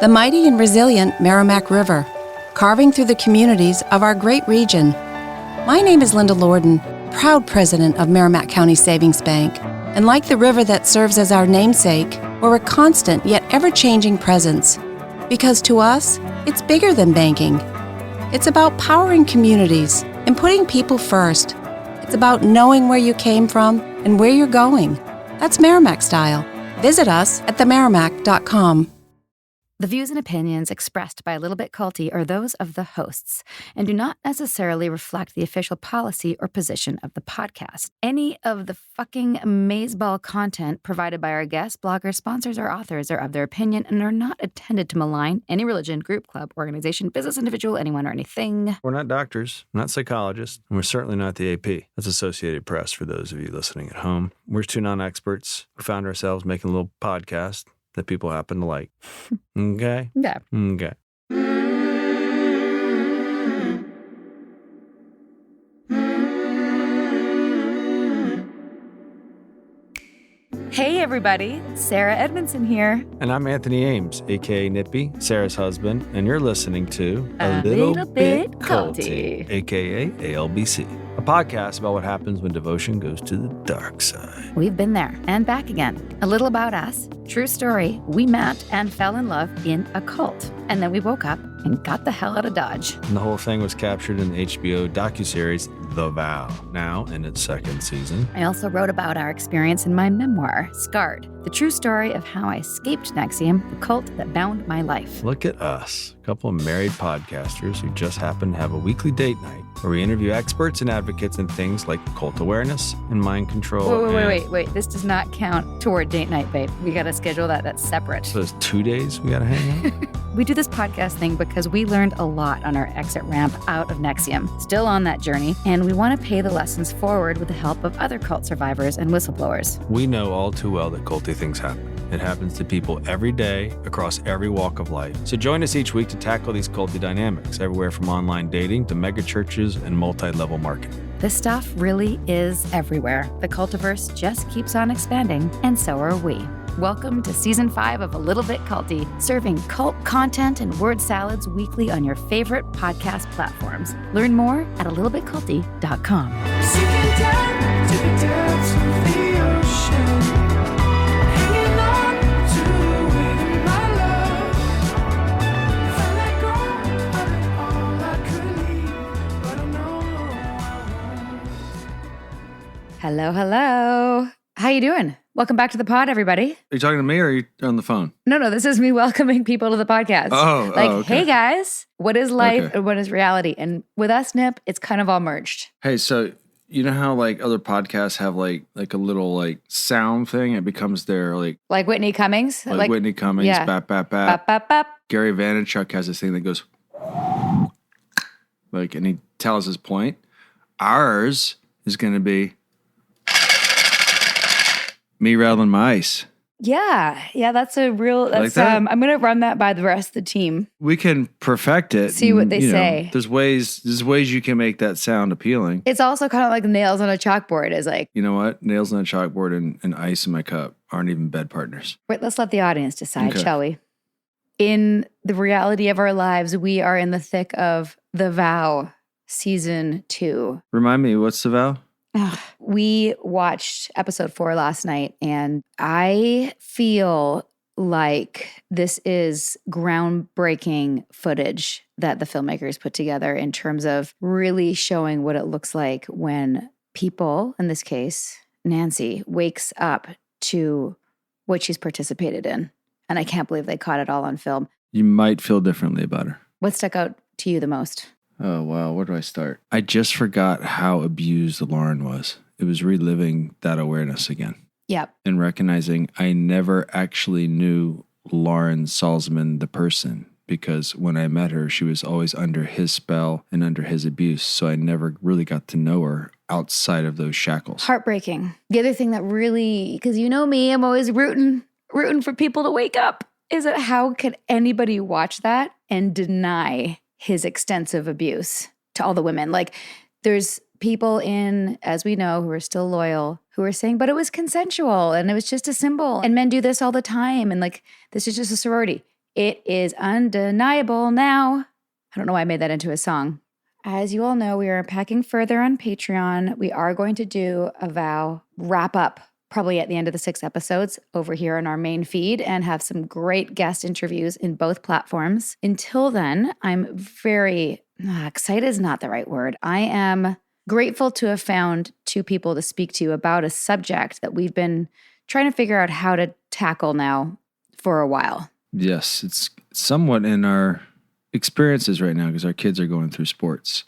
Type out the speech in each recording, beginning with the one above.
the mighty and resilient Merrimack River, carving through the communities of our great region. My name is Linda Lorden, proud president of Merrimack County Savings Bank, and like the river that serves as our namesake, we're a constant yet ever-changing presence. Because to us, it's bigger than banking. It's about powering communities and putting people first. It's about knowing where you came from and where you're going. That's Merrimack style. Visit us at themerrimack.com. The views and opinions expressed by A Little Bit Culty are those of the hosts and do not necessarily reflect the official policy or position of the podcast. Any of the fucking amazeball content provided by our guests, bloggers, sponsors, or authors are of their opinion and are not intended to malign any religion, group, club, organization, business, individual, anyone, or anything. We're not doctors, not psychologists, and we're certainly not the AP. That's Associated Press for those of you listening at home. We're two non-experts who found ourselves making a little podcast that people happen to like. Okay? Yeah. Okay. Hey everybody, Sarah Edmondson here. And I'm Anthony Ames, a.k.a. Nippy, Sarah's husband, and you're listening to A Little Bit Culty, a.k.a. ALBC, a podcast about what happens when devotion goes to the dark side. We've been there and back again. A little about us. True story, we met and fell in love in a cult. And then we woke up and got the hell out of Dodge. And the whole thing was captured in the HBO docuseries The Vow, now in its second season. I also wrote about our experience in my memoir, Scarred, the true story of how I escaped NXIVM, the cult that bound my life. Look at us, a couple of married podcasters who just happen to have a weekly date night where we interview experts and advocates in things like cult awareness and mind control. Wait. This does not count toward date night, babe. We got to schedule that. That's separate. So those 2 days we got to hang out? We do this podcast thing because we learned a lot on our exit ramp out of NXIVM. Still on that journey, and we want to pay the lessons forward with the help of other cult survivors and whistleblowers. We know all too well that culty things happen. It happens to people every day across every walk of life. So join us each week to tackle these culty dynamics, everywhere from online dating to mega churches and multi-level marketing. This stuff really is everywhere. The cultiverse just keeps on expanding, and so are we. Welcome to Season 5 of A Little Bit Culty, serving cult content and word salads weekly on your favorite podcast platforms. Learn more at alittlebitculty.com. Sinking down to the depths of the ocean, hanging on to the wind of my love. If I let go of it all, I could leave, but I know I won't. Hello. How you doing? Welcome back to the pod, everybody. Are you talking to me or are you on the phone? No, this is me welcoming people to the podcast. Okay. Hey guys, what is life Okay. and what is reality? And with us, Nip, it's kind of all merged. Hey, so you know how like other podcasts have like a little like sound thing? It becomes their like Like Whitney Cummings? Whitney Cummings, yeah. bap, bap, Bop, bap. bop, bop. Gary Vaynerchuk has this thing that goes like, and he tells his point. Ours is going to be me rattling my ice. Yeah, that's a real, Like that's, that? I'm going to run that by the rest of the team. We can perfect it. See what and, they you know, say. There's ways you can make that sound appealing. It's also kind of like nails on a chalkboard is like, You know what? Nails on a chalkboard and ice in my cup aren't even bed partners. wait, let's let the audience decide, Okay. shall we? In the reality of our lives, we are in the thick of The Vow, Season 2. Remind me, what's the vow? We watched episode 4 last night, and I feel like this is groundbreaking footage that the filmmakers put together in terms of really showing what it looks like when people, in this case, Nancy, wakes up to what she's participated in. And I can't believe they caught it all on film. You might feel differently about her. What stuck out to you the most? Oh, wow. Where do I start? I just forgot how abused Lauren was. It was reliving that awareness again Yep. and recognizing I never actually knew Lauren Salzman, the person, because when I met her, she was always under his spell and under his abuse. So I never really got to know her outside of those shackles. Heartbreaking. The other thing that really, because you know me, I'm always rooting for people to wake up, is that how could anybody watch that and deny his extensive abuse to all the women? Like, there's people in, as we know, who are still loyal, who are saying, but it was consensual and it was just a symbol. And men do this all the time. And like, this is just a sorority. It is undeniable now. I don't know why I made that into a song. As you all know, we are packing further on Patreon. We are going to do a vow wrap up probably at the end of the 6 episodes over here on our main feed and have some great guest interviews in both platforms. Until then, I'm very excited is not the right word. I am grateful to have found 2 people to speak to about a subject that we've been trying to figure out how to tackle now for a while. Yes, it's somewhat in our experiences right now because our kids are going through sports.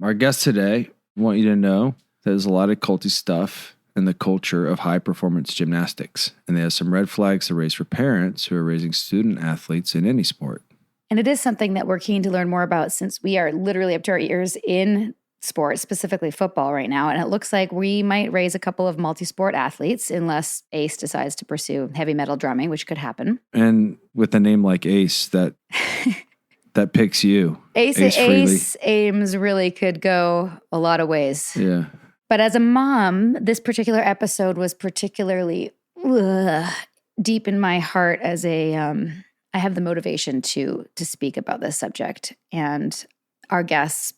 Our guest today, I want you to know there's a lot of culty stuff in the culture of high-performance gymnastics, and they have some red flags to raise for parents who are raising student athletes in any sport. And it is something that we're keen to learn more about since we are literally up to our ears in sports, specifically football right now. And it looks like we might raise a couple of multi-sport athletes unless Ace decides to pursue heavy metal drumming, which could happen. And with a name like Ace, that picks you. Ace Ames really could go a lot of ways. Yeah. But as a mom, this particular episode was particularly deep in my heart as I have the motivation to speak about this subject. And our guests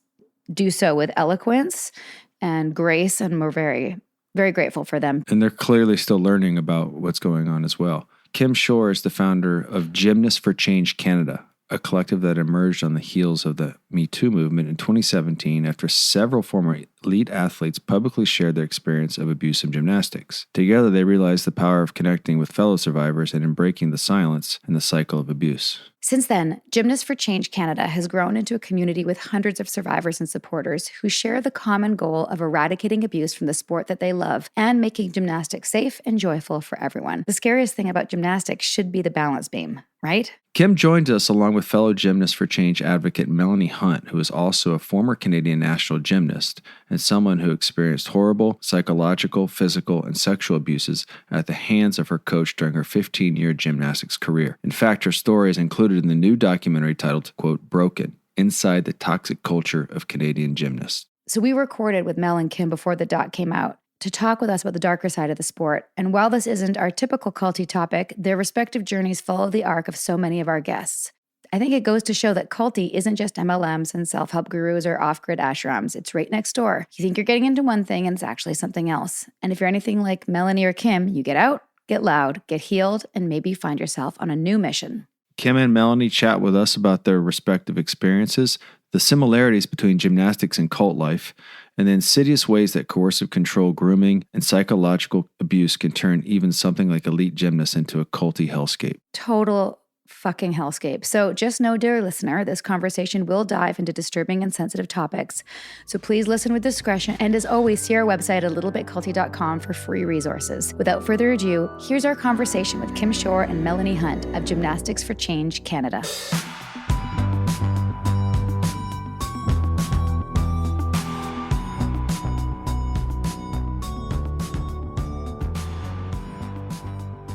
do so with eloquence and grace, and we're very, very grateful for them. And they're clearly still learning about what's going on as well. Kim Shore is the founder of Gymnasts for Change Canada, a collective that emerged on the heels of the Me Too movement in 2017 after several former elite athletes publicly shared their experience of abuse in gymnastics. Together, they realized the power of connecting with fellow survivors and in breaking the silence in the cycle of abuse. Since then, Gymnasts for Change Canada has grown into a community with hundreds of survivors and supporters who share the common goal of eradicating abuse from the sport that they love and making gymnastics safe and joyful for everyone. The scariest thing about gymnastics should be the balance beam, right? Kim joined us along with fellow Gymnasts for Change advocate Melanie Hunt, who is also a former Canadian national gymnast and someone who experienced horrible psychological, physical, and sexual abuses at the hands of her coach during her 15-year gymnastics career. In fact, her story is included in the new documentary titled, quote, Broken, Inside the Toxic Culture of Canadian Gymnasts. So we recorded with Mel and Kim before the doc came out to talk with us about the darker side of the sport. And while this isn't our typical culty topic, their respective journeys follow the arc of so many of our guests. I think it goes to show that culty isn't just MLMs and self-help gurus or off-grid ashrams. It's right next door. You think you're getting into one thing and it's actually something else. And if you're anything like Melanie or Kim, you get out, get loud, get healed, and maybe find yourself on a new mission. Kim and Melanie chat with us about their respective experiences, the similarities between gymnastics and cult life, and the insidious ways that coercive control, grooming, and psychological abuse can turn even something like elite gymnasts into a culty hellscape. Total fucking hellscape. So just know, dear listener, this conversation will dive into disturbing and sensitive topics. So please listen with discretion. And as always, see our website at littlebitculty.com for free resources. Without further ado, here's our conversation with Kim Shore and Melanie Hunt of Gymnastics for Change Canada.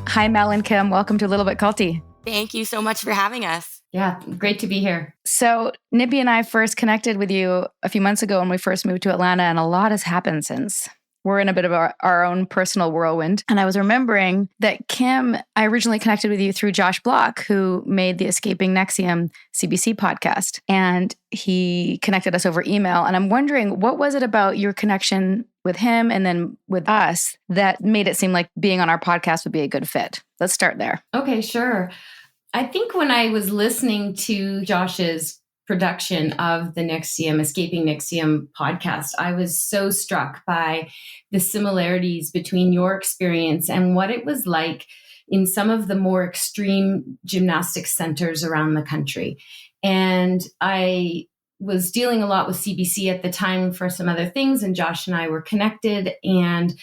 Hi, Mel and Kim. Welcome to Little Bit Culty. Thank you so much for having us. Yeah, great to be here. So Nippy and I first connected with you a few months ago when we first moved to Atlanta, and a lot has happened since. We're in a bit of our own personal whirlwind. And I was remembering that Kim, I originally connected with you through Josh Block, who made the Escaping Nexium CBC podcast. And he connected us over email. And I'm wondering, what was it about your connection with him and then with us that made it seem like being on our podcast would be a good fit? Let's start there. Okay, sure. I think when I was listening to Josh's production of the Escaping Nexium podcast, I was so struck by the similarities between your experience and what it was like in some of the more extreme gymnastics centers around the country. And I was dealing a lot with CBC at the time for some other things, and Josh and I were connected, and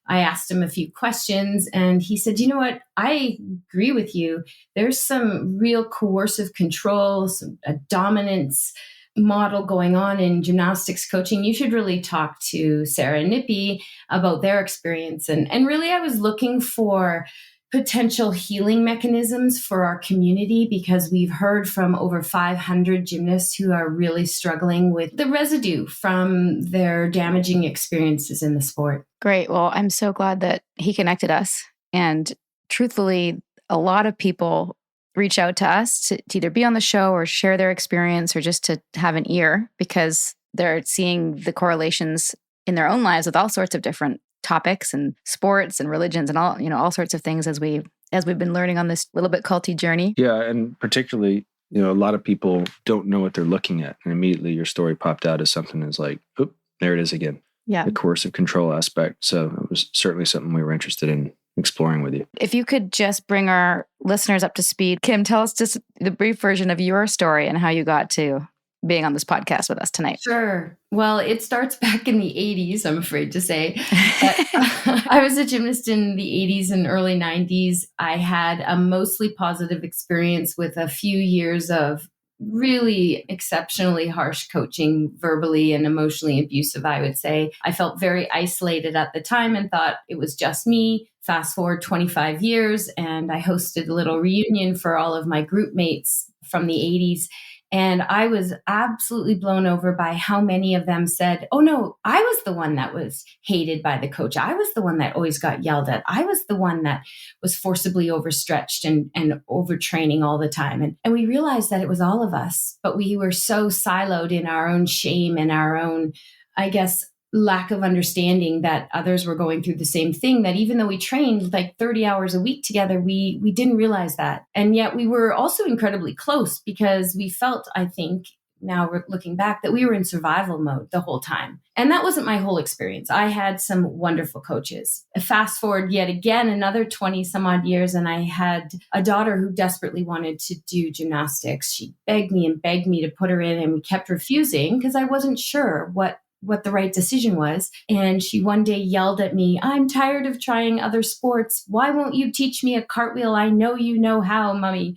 I asked him a few questions, and he said, you know what, I agree with you. There's some real coercive control, a dominance model going on in gymnastics coaching. You should really talk to Sarah and Nippy about their experience. And really, I was looking for potential healing mechanisms for our community, because we've heard from over 500 gymnasts who are really struggling with the residue from their damaging experiences in the sport. Great. Well, I'm so glad that he connected us. And truthfully, a lot of people reach out to us to either be on the show or share their experience or just to have an ear because they're seeing the correlations in their own lives with all sorts of different topics and sports and religions and all sorts of things as we've been learning on this little bit culty journey. Yeah, and particularly, a lot of people don't know what they're looking at, and immediately your story popped out as something that's like, oop, there it is again. Yeah. The coercive control aspect. So it was certainly something we were interested in exploring with you. If you could just bring our listeners up to speed, Kim, tell us just the brief version of your story and how you got to being on this podcast with us tonight. Sure. Well, it starts back in the 80s, I'm afraid to say. I was a gymnast in the 80s and early 90s. I had a mostly positive experience with a few years of really exceptionally harsh coaching, verbally and emotionally abusive, I would say. I felt very isolated at the time and thought it was just me. Fast forward 25 years, and I hosted a little reunion for all of my group mates from the 80s. And I was absolutely blown over by how many of them said, oh no, I was the one that was hated by the coach. I was the one that always got yelled at. I was the one that was forcibly overstretched and overtraining all the time. And we realized that it was all of us, but we were so siloed in our own shame and our own, I guess, lack of understanding that others were going through the same thing, that even though we trained like 30 hours a week together, we didn't realize that. And yet we were also incredibly close because we felt, I think, now we're looking back, that we were in survival mode the whole time. And that wasn't my whole experience. I had some wonderful coaches. Fast forward yet again, another 20 some odd years, and I had a daughter who desperately wanted to do gymnastics. She begged me to put her in, and we kept refusing because I wasn't sure what the right decision was. And she one day yelled at me, I'm tired of trying other sports. Why won't you teach me a cartwheel? I know you know how, mommy.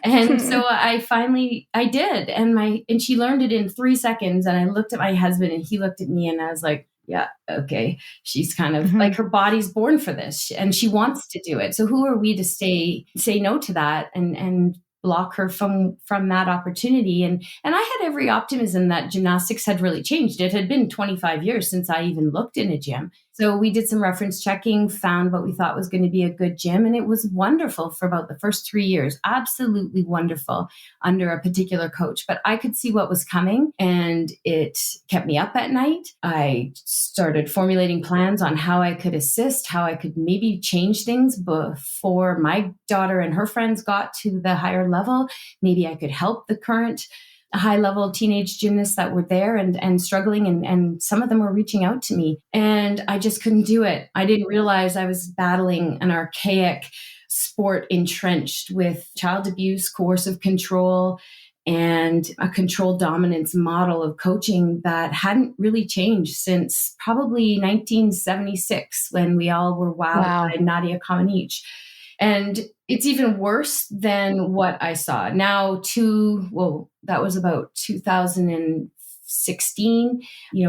And so I did. And she learned it in 3 seconds. And I looked at my husband and he looked at me and I was like, yeah, okay. She's kind of like, her body's born for this and she wants to do it. So who are we to say no to that and block her from that opportunity. And I had every optimism that gymnastics had really changed. It had been 25 years since I even looked in a gym. So we did some reference checking, found what we thought was going to be a good gym. And it was wonderful for about the first 3 years, absolutely wonderful under a particular coach. But I could see what was coming and it kept me up at night. I started formulating plans on how I could assist, how I could maybe change things before my daughter and her friends got to the higher level. Maybe I could help the current high-level teenage gymnasts that were there and struggling, and some of them were reaching out to me, and I just couldn't do it. I didn't realize I was battling an archaic sport entrenched with child abuse, coercive control, and a control dominance model of coaching that hadn't really changed since probably 1976 when we all were wowed by Nadia Comaneci. And it's even worse than what I saw. Now, that was about 2016,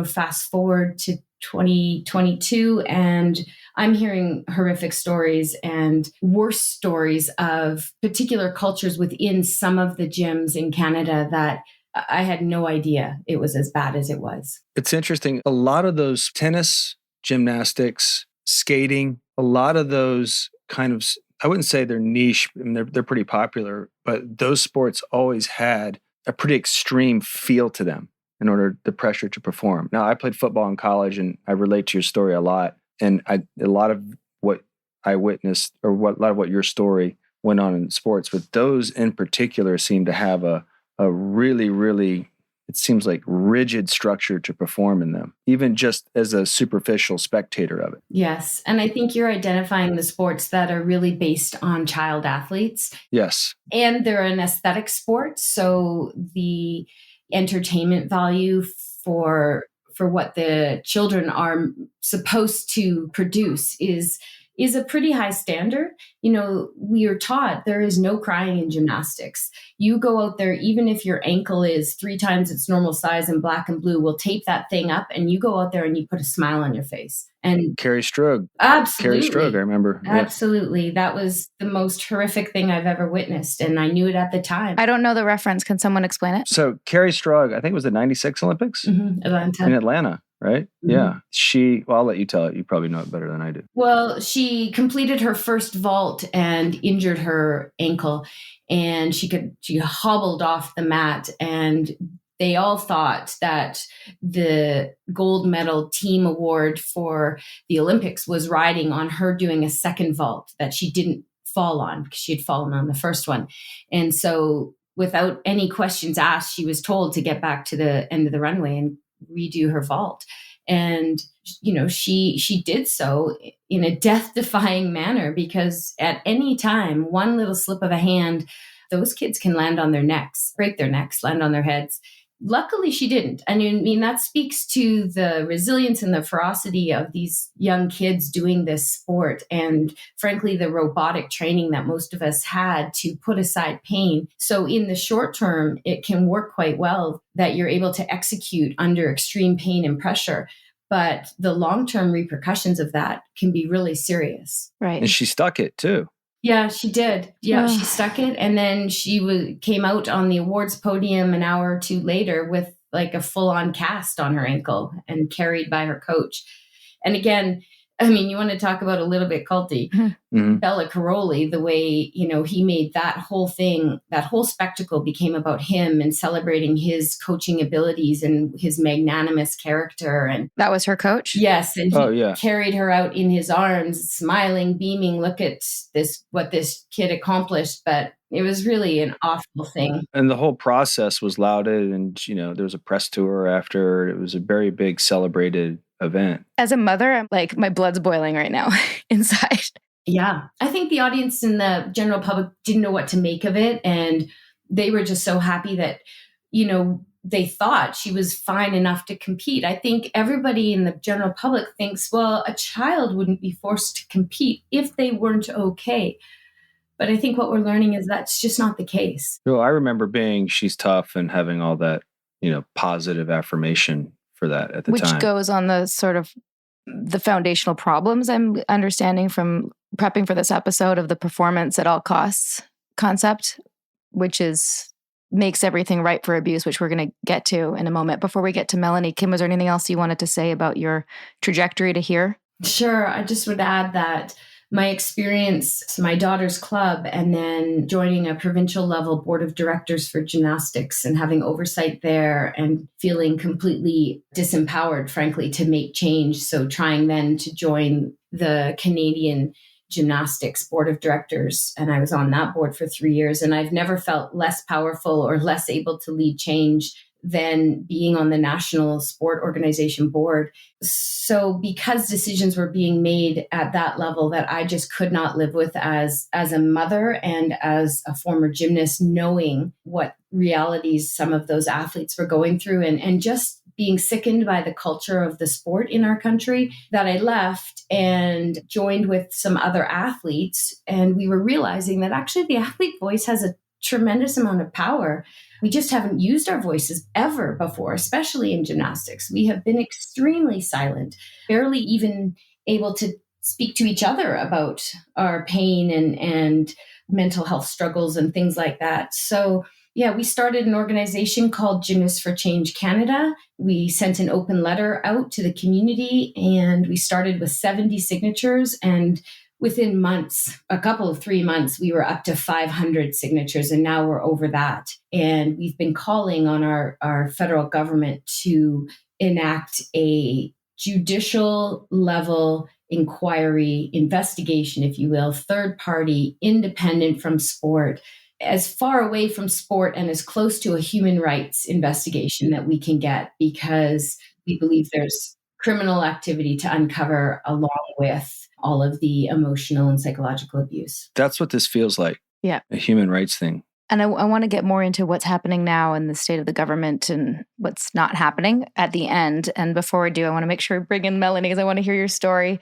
fast forward to 2022, and I'm hearing horrific stories and worse stories of particular cultures within some of the gyms in Canada that I had no idea it was as bad as it was. It's interesting. A lot of those tennis, gymnastics, skating, a lot of those kind of, I wouldn't say they're niche. I mean, they're pretty popular, but those sports always had a pretty extreme feel to them in order the pressure to perform. Now, I played football in college, and I relate to your story a lot. And a lot of what I witnessed, or a lot of what your story went on in sports, but those in particular seem to have a really, really, it seems like, rigid structure to perform in them, even just as a superficial spectator of it. Yes. And I think you're identifying the sports that are really based on child athletes. Yes. And they're an aesthetic sport. So the entertainment value for what the children are supposed to produce is a pretty high standard. We are taught there is no crying in gymnastics. You go out there, even if your ankle is 3 times its normal size in black and blue, we'll tape that thing up and you go out there and you put a smile on your face. And Carrie Strug. Absolutely. Carrie Strug, I remember. Absolutely. That was the most horrific thing I've ever witnessed. And I knew it at the time. I don't know the reference. Can someone explain it? So Carrie Strug, I think it was the 96 Olympics Atlanta. in Atlanta, right? Mm-hmm. Yeah. I'll let you tell it. You probably know it better than I do. Well, she completed her first vault and injured her ankle. and she hobbled off the mat, and they all thought that the gold medal team award for the Olympics was riding on her doing a second vault that she didn't fall on because she had fallen on the first one. And so without any questions asked, she was told to get back to the end of the runway and redo her vault. And, she did so in a death-defying manner, because at any time, one little slip of a hand, those kids can land on their necks, break their necks, land on their heads. Luckily, she didn't. I mean, that speaks to the resilience and the ferocity of these young kids doing this sport. And frankly, the robotic training that most of us had to put aside pain. So in the short term, it can work quite well that you're able to execute under extreme pain and pressure. But the long-term repercussions of that can be really serious. Right. And she stuck it too. Yeah, she did. Yeah, she stuck it. And then she came out on the awards podium an hour or two later with like a full-on cast on her ankle and carried by her coach. And again, I mean, you want to talk about a little bit culty. Mhm. Bella Caroli, the way, he made that whole thing, that whole spectacle became about him and celebrating his coaching abilities and his magnanimous character. And That was her coach? yes, and he Oh, yeah. carried her out in his arms, smiling, beaming, look at what this kid accomplished. But it was really an awful thing. And the whole process was lauded, and there was a press tour after. It was a very big celebrated event. As a mother, I'm like, my blood's boiling right now inside. Yeah. I think the audience and the general public didn't know what to make of it. And they were just so happy that, they thought she was fine enough to compete. I think everybody in the general public thinks, well, a child wouldn't be forced to compete if they weren't okay. But I think what we're learning is that's just not the case. Well, I remember she's tough and having all that, positive affirmation for that at the Which time. goes on the sort of the foundational problems I'm understanding from prepping for this episode of the performance at all costs concept, which makes everything right for abuse, which we're going to get to in a moment. Before we get to Melanie, Kim, was there anything else you wanted to say about your trajectory to here? Sure. I just would add that my experience, my daughter's club, and then joining a provincial level board of directors for gymnastics and having oversight there and feeling completely disempowered, frankly, to make change. So trying then to join the Canadian Gymnastics board of directors. And I was on that board for 3 years. And I've never felt less powerful or less able to lead change than being on the national sport organization board. So because decisions were being made at that level that I just could not live with as a mother and as a former gymnast, knowing what realities some of those athletes were going through and just being sickened by the culture of the sport in our country, that I left and joined with some other athletes. And we were realizing that actually the athlete voice has a tremendous amount of power. We just haven't used our voices ever before, especially in gymnastics. We have been extremely silent, barely even able to speak to each other about our pain and mental health struggles and things like that. So yeah, we started an organization called Gymnasts for Change Canada. We sent an open letter out to the community, and we started with 70 signatures. And within months, a couple of 3 months, we were up to 500 signatures, and now we're over that. And we've been calling on our federal government to enact a judicial level inquiry, investigation, if you will, third party, independent from sport, as far away from sport and as close to a human rights investigation that we can get, because we believe there's criminal activity to uncover along with all of the emotional and psychological abuse. That's what this feels like. Yeah. A human rights thing. And I want to get more into what's happening now in the state of the government and what's not happening at the end. And before I do, I want to make sure we bring in Melanie because I want to hear your story.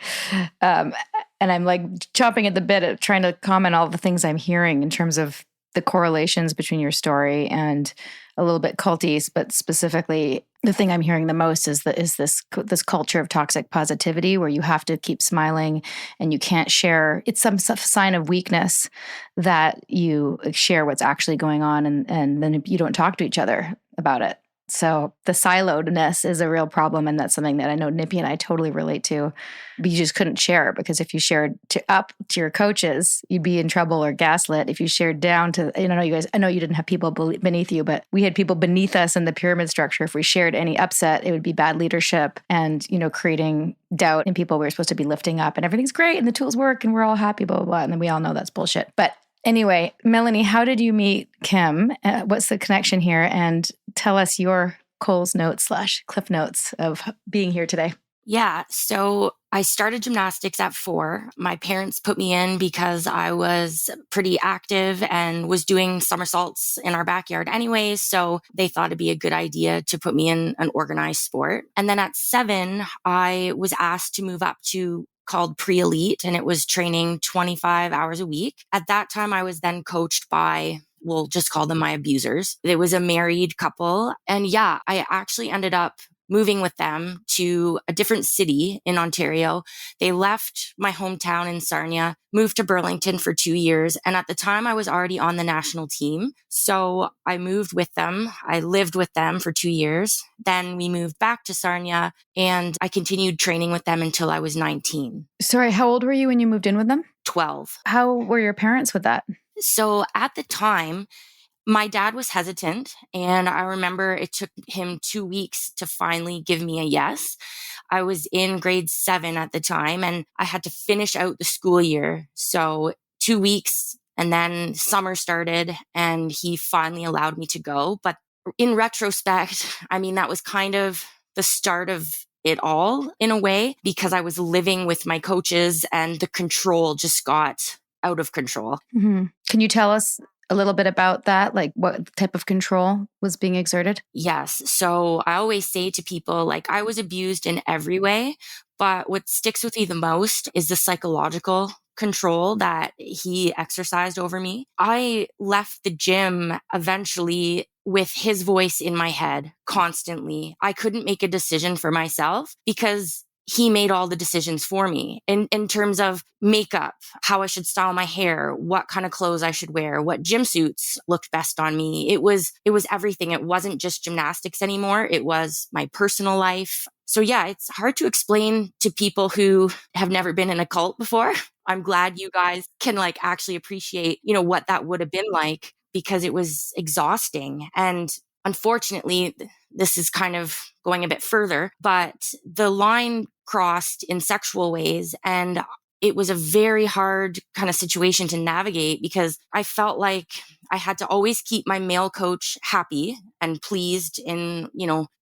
And I'm like chomping at the bit at trying to comment all the things I'm hearing in terms of the correlations between your story and a little bit culty, but specifically the thing I'm hearing the most is this culture of toxic positivity where you have to keep smiling and you can't share. It's some sign of weakness that you share what's actually going on and then you don't talk to each other about it. So the siloedness is a real problem. And that's something that I know Nippy and I totally relate to. But you just couldn't share, because if you shared up to your coaches, you'd be in trouble or gaslit. If you shared down to, I know you didn't have people beneath you, but we had people beneath us in the pyramid structure. If we shared any upset, it would be bad leadership and, creating doubt in people we were supposed to be lifting up, and everything's great and the tools work and we're all happy, blah, blah, blah. And then we all know that's bullshit. But anyway, Melanie, how did you meet Kim? What's the connection here? And tell us your Cole's notes / Cliff notes of being here today. Yeah. So I started gymnastics at 4. My parents put me in because I was pretty active and was doing somersaults in our backyard anyway. So they thought it'd be a good idea to put me in an organized sport. And then at 7, I was asked to move up to called pre-elite, and it was training 25 hours a week. At that time, I was then coached by, we'll just call them my abusers. It was a married couple. And yeah, I actually ended up moving with them to a different city in Ontario. They left my hometown in Sarnia, moved to Burlington for 2 years. And at the time I was already on the national team. So I moved with them. I lived with them for 2 years. Then we moved back to Sarnia and I continued training with them until I was 19. Sorry, how old were you when you moved in with them? 12. How were your parents with that? So at the time, my dad was hesitant, and I remember it took him 2 weeks to finally give me a yes. I was in grade 7 at the time, and I had to finish out the school year. So 2 weeks, and then summer started, and he finally allowed me to go. But in retrospect, I mean, that was kind of the start of it all in a way, because I was living with my coaches and the control just got out of control. Mm-hmm. Can you tell us a little bit about that? Like what type of control was being exerted? Yes. So I always say to people, like, I was abused in every way, but what sticks with me the most is the psychological control that he exercised over me. I left the gym eventually with his voice in my head constantly. I couldn't make a decision for myself because he made all the decisions for me in terms of makeup, how I should style my hair, what kind of clothes I should wear, what gym suits looked best on me. It was everything. It wasn't just gymnastics anymore. It was my personal life. So yeah, it's hard to explain to people who have never been in a cult before. I'm glad you guys can like actually appreciate, what that would have been like, because it was exhausting. And unfortunately, this is kind of going a bit further, but the line crossed in sexual ways. And it was a very hard kind of situation to navigate because I felt like I had to always keep my male coach happy and pleased.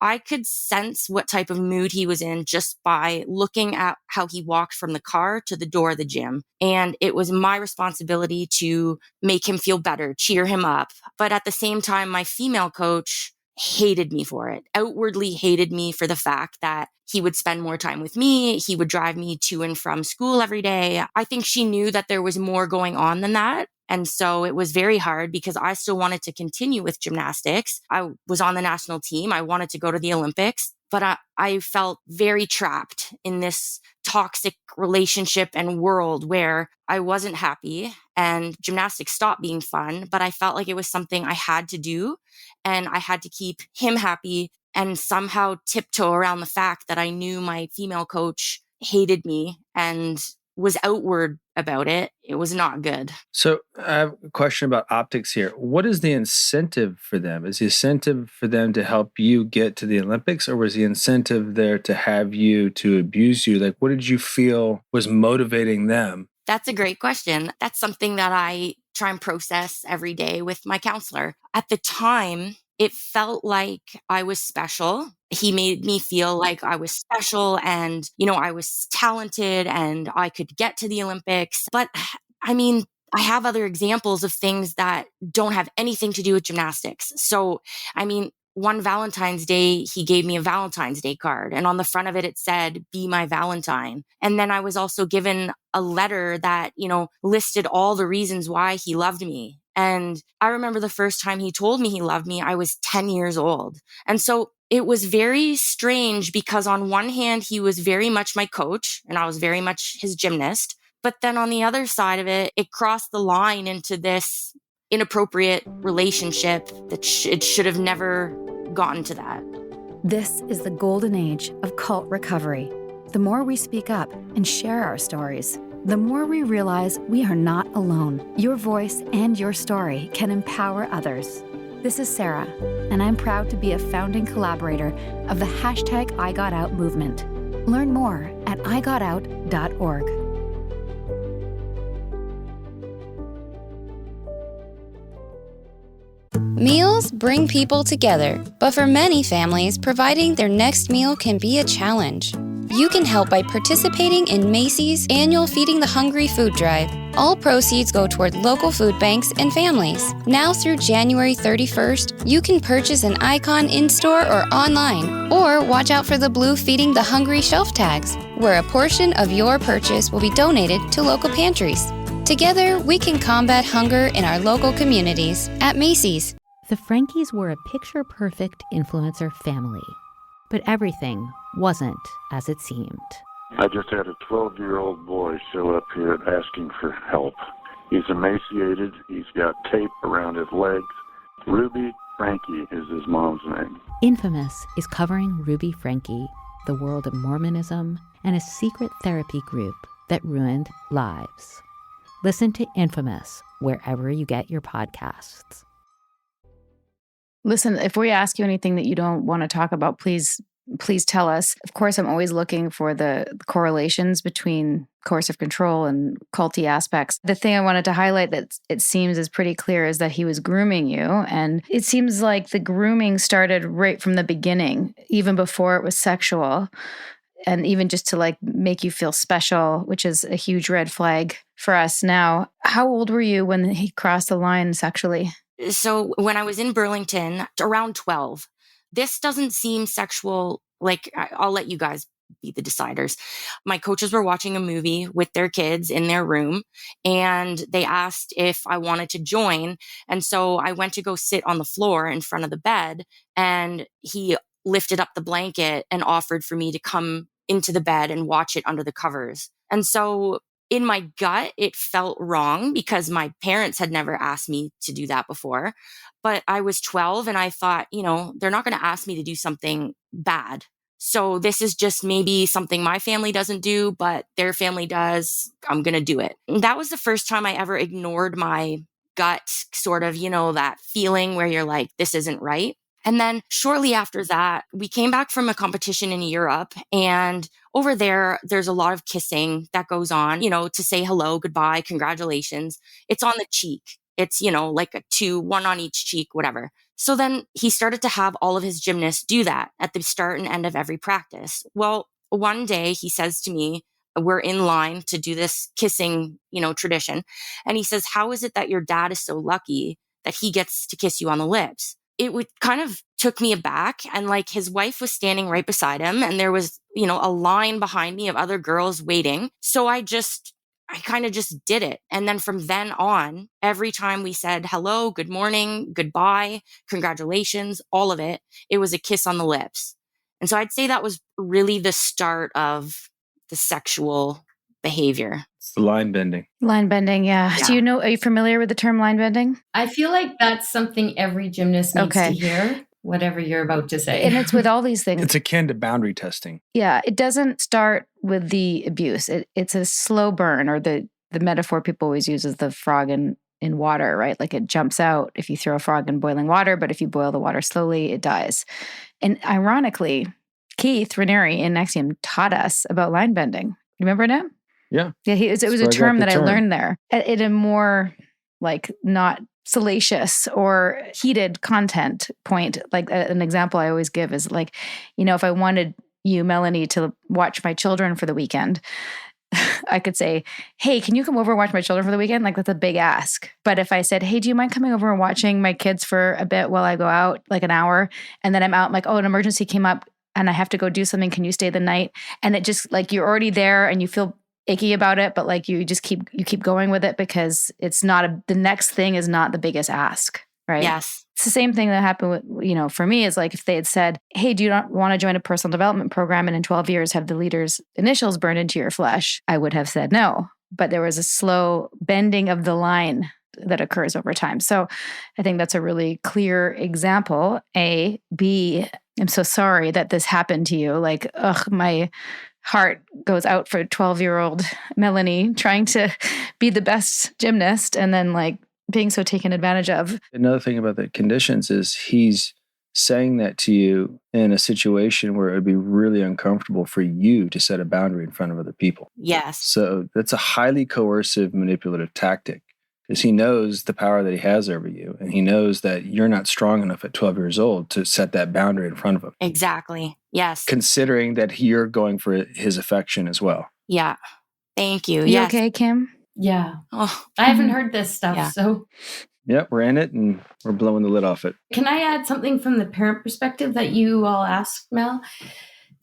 I could sense what type of mood he was in just by looking at how he walked from the car to the door of the gym. And it was my responsibility to make him feel better, cheer him up. But at the same time, my female coach hated me for it, outwardly hated me for the fact that he would spend more time with me. He would drive me to and from school every day. I think she knew that there was more going on than that. And so it was very hard because I still wanted to continue with gymnastics. I was on the national team. I wanted to go to the Olympics, but I felt very trapped in this toxic relationship and world where I wasn't happy and gymnastics stopped being fun, but I felt like it was something I had to do and I had to keep him happy and somehow tiptoe around the fact that I knew my female coach hated me and was outward about it. It was not good. So I have a question about optics here. What is the incentive for them? Is the incentive for them to help you get to the Olympics, or was the incentive there to have you, to abuse you? Like, what did you feel was motivating them? That's a great question. That's something that I try and process every day with my counselor. At the time, it felt like I was special. He made me feel like I was special and, I was talented and I could get to the Olympics. But I mean, I have other examples of things that don't have anything to do with gymnastics. So, I mean, one Valentine's Day, he gave me a Valentine's Day card. And on the front of it, it said, "Be my Valentine." And then I was also given a letter that, listed all the reasons why he loved me. And I remember the first time he told me he loved me, I was 10 years old. And so it was very strange because on one hand, he was very much my coach and I was very much his gymnast. But then on the other side of it, it crossed the line into this inappropriate relationship that it should have never gotten to that. This is the golden age of cult recovery. The more we speak up and share our stories, the more we realize we are not alone. Your voice and your story can empower others. This is Sarah, and I'm proud to be a founding collaborator of the #IGotOut movement. Learn more at igotout.org. Meals bring people together, but for many families, providing their next meal can be a challenge. You can help by participating in Macy's annual Feeding the Hungry food drive. All proceeds go toward local food banks and families. Now through January 31st, you can purchase an icon in-store or online, or watch out for the blue Feeding the Hungry shelf tags, where a portion of your purchase will be donated to local pantries. Together, we can combat hunger in our local communities at Macy's. The Frankies were a picture-perfect influencer family, but everything wasn't as it seemed. I just had a 12-year-old boy show up here asking for help. He's emaciated. He's got tape around his legs. Ruby Frankie is his mom's name. Infamous is covering Ruby Frankie, the world of Mormonism, and a secret therapy group that ruined lives. Listen to Infamous wherever you get your podcasts. Listen, if we ask you anything that you don't want to talk about, please tell us. Of course, I'm always looking for the correlations between coercive control and culty aspects. The thing I wanted to highlight that it seems is pretty clear is that he was grooming you. And it seems like the grooming started right from the beginning, even before it was sexual. And even just to like make you feel special, which is a huge red flag for us now. How old were you when he crossed the line sexually? So when I was in Burlington, around 12, this doesn't seem sexual. Like, I'll let you guys be the deciders. My coaches were watching a movie with their kids in their room, and they asked if I wanted to join. And so I went to go sit on the floor in front of the bed, and he lifted up the blanket and offered for me to come into the bed and watch it under the covers. And so in my gut, it felt wrong because my parents had never asked me to do that before. But I was 12 and I thought, they're not going to ask me to do something bad. So this is just maybe something my family doesn't do, but their family does. I'm going to do it. And that was the first time I ever ignored my gut, sort of, that feeling where you're like, this isn't right. And then shortly after that, we came back from a competition in Europe, and over there's a lot of kissing that goes on, to say hello, goodbye, congratulations. It's on the cheek. It's, like one on each cheek, whatever. So then he started to have all of his gymnasts do that at the start and end of every practice. Well, one day he says to me, we're in line to do this kissing, tradition. And he says, how is it that your dad is so lucky that he gets to kiss you on the lips? It kind of took me aback, and like his wife was standing right beside him, and there was, a line behind me of other girls waiting. So I kind of just did it. And then from then on, every time we said hello, good morning, goodbye, congratulations, all of it, it was a kiss on the lips. And so I'd say that was really the start of the sexual behavior. It's the line bending. Line bending, yeah. Are you familiar with the term line bending? I feel like that's something every gymnast needs to hear, whatever you're about to say. And it's with all these things. It's akin to boundary testing. Yeah, it doesn't start with the abuse. It's a slow burn, or the metaphor people always use is the frog in water, right? Like it jumps out if you throw a frog in boiling water, but if you boil the water slowly, it dies. And ironically, Keith Raniere in Nexium taught us about line bending. You remember it? Yeah. Yeah, it was a term that I learned there at a more like not salacious or heated content point. Like an example I always give is like, if I wanted you, Melanie, to watch my children for the weekend, I could say, hey, can you come over and watch my children for the weekend? Like that's a big ask. But if I said, hey, do you mind coming over and watching my kids for a bit while I go out, like an hour, and then I'm out, like, oh, an emergency came up and I have to go do something. Can you stay the night? And it just like, you're already there and you feel icky about it, but like you just keep going with it because it's not the next thing is not the biggest ask, right? Yes. It's the same thing that happened with, for me is like if they had said, hey, do you not want to join a personal development program and in 12 years have the leader's initials burned into your flesh? I would have said no. But there was a slow bending of the line that occurs over time. So I think that's a really clear example. A. B. I'm so sorry that this happened to you. Like, ugh, my heart goes out for 12-year-old Melanie trying to be the best gymnast and then like being so taken advantage of. Another thing about the conditions is he's saying that to you in a situation where it would be really uncomfortable for you to set a boundary in front of other people. Yes. So that's a highly coercive, manipulative tactic because he knows the power that he has over you. And he knows that you're not strong enough at 12 years old to set that boundary in front of him. Exactly. Yes. Considering that you're going for his affection as well. Yeah. Thank you. You Yes. okay, Kim? Yeah. Oh, I haven't heard this stuff. Yeah. So Yep, we're in it and we're blowing the lid off it. can I add something from the parent perspective that you all asked, Mel?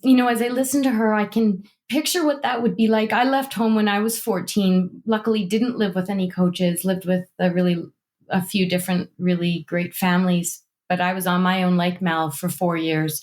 You know, as I listen to her, I can picture what that would be like. I left home when I was 14, luckily didn't live with any coaches, lived with a few different really great families, but I was on my own like Mel for 4 years.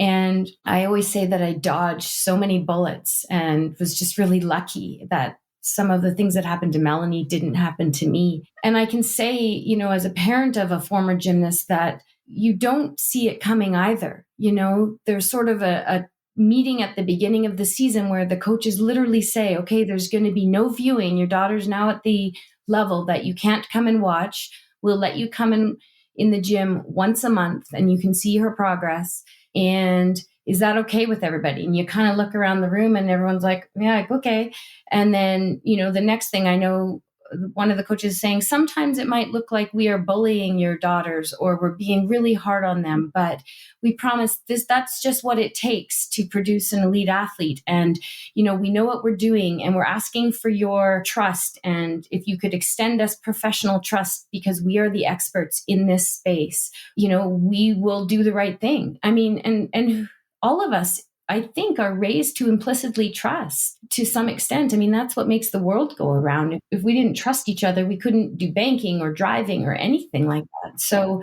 And I always say that I dodged so many bullets and was just really lucky that some of the things that happened to Melanie didn't happen to me. And I can say, you know, as a parent of a former gymnast, that you don't see it coming either. You know, there's sort of a meeting at the beginning of the season where the coaches literally say, okay, there's going to be no viewing. Your daughter's now at the level that you can't come and watch. We'll let you come in the gym once a month and you can see her progress. And is that okay with everybody? And you kind of look around the room and everyone's like, yeah, okay. And then, you know, the next thing I know, one of the coaches is saying, sometimes it might look like we are bullying your daughters or we're being really hard on them, but we promise that's just what it takes to produce an elite athlete. And, you know, we know what we're doing and we're asking for your trust. And if you could extend us professional trust because we are the experts in this space, you know, we will do the right thing. I mean, and all of us, I think, are raised to implicitly trust to some extent. I mean, that's what makes the world go around. If we didn't trust each other, we couldn't do banking or driving or anything like that. So,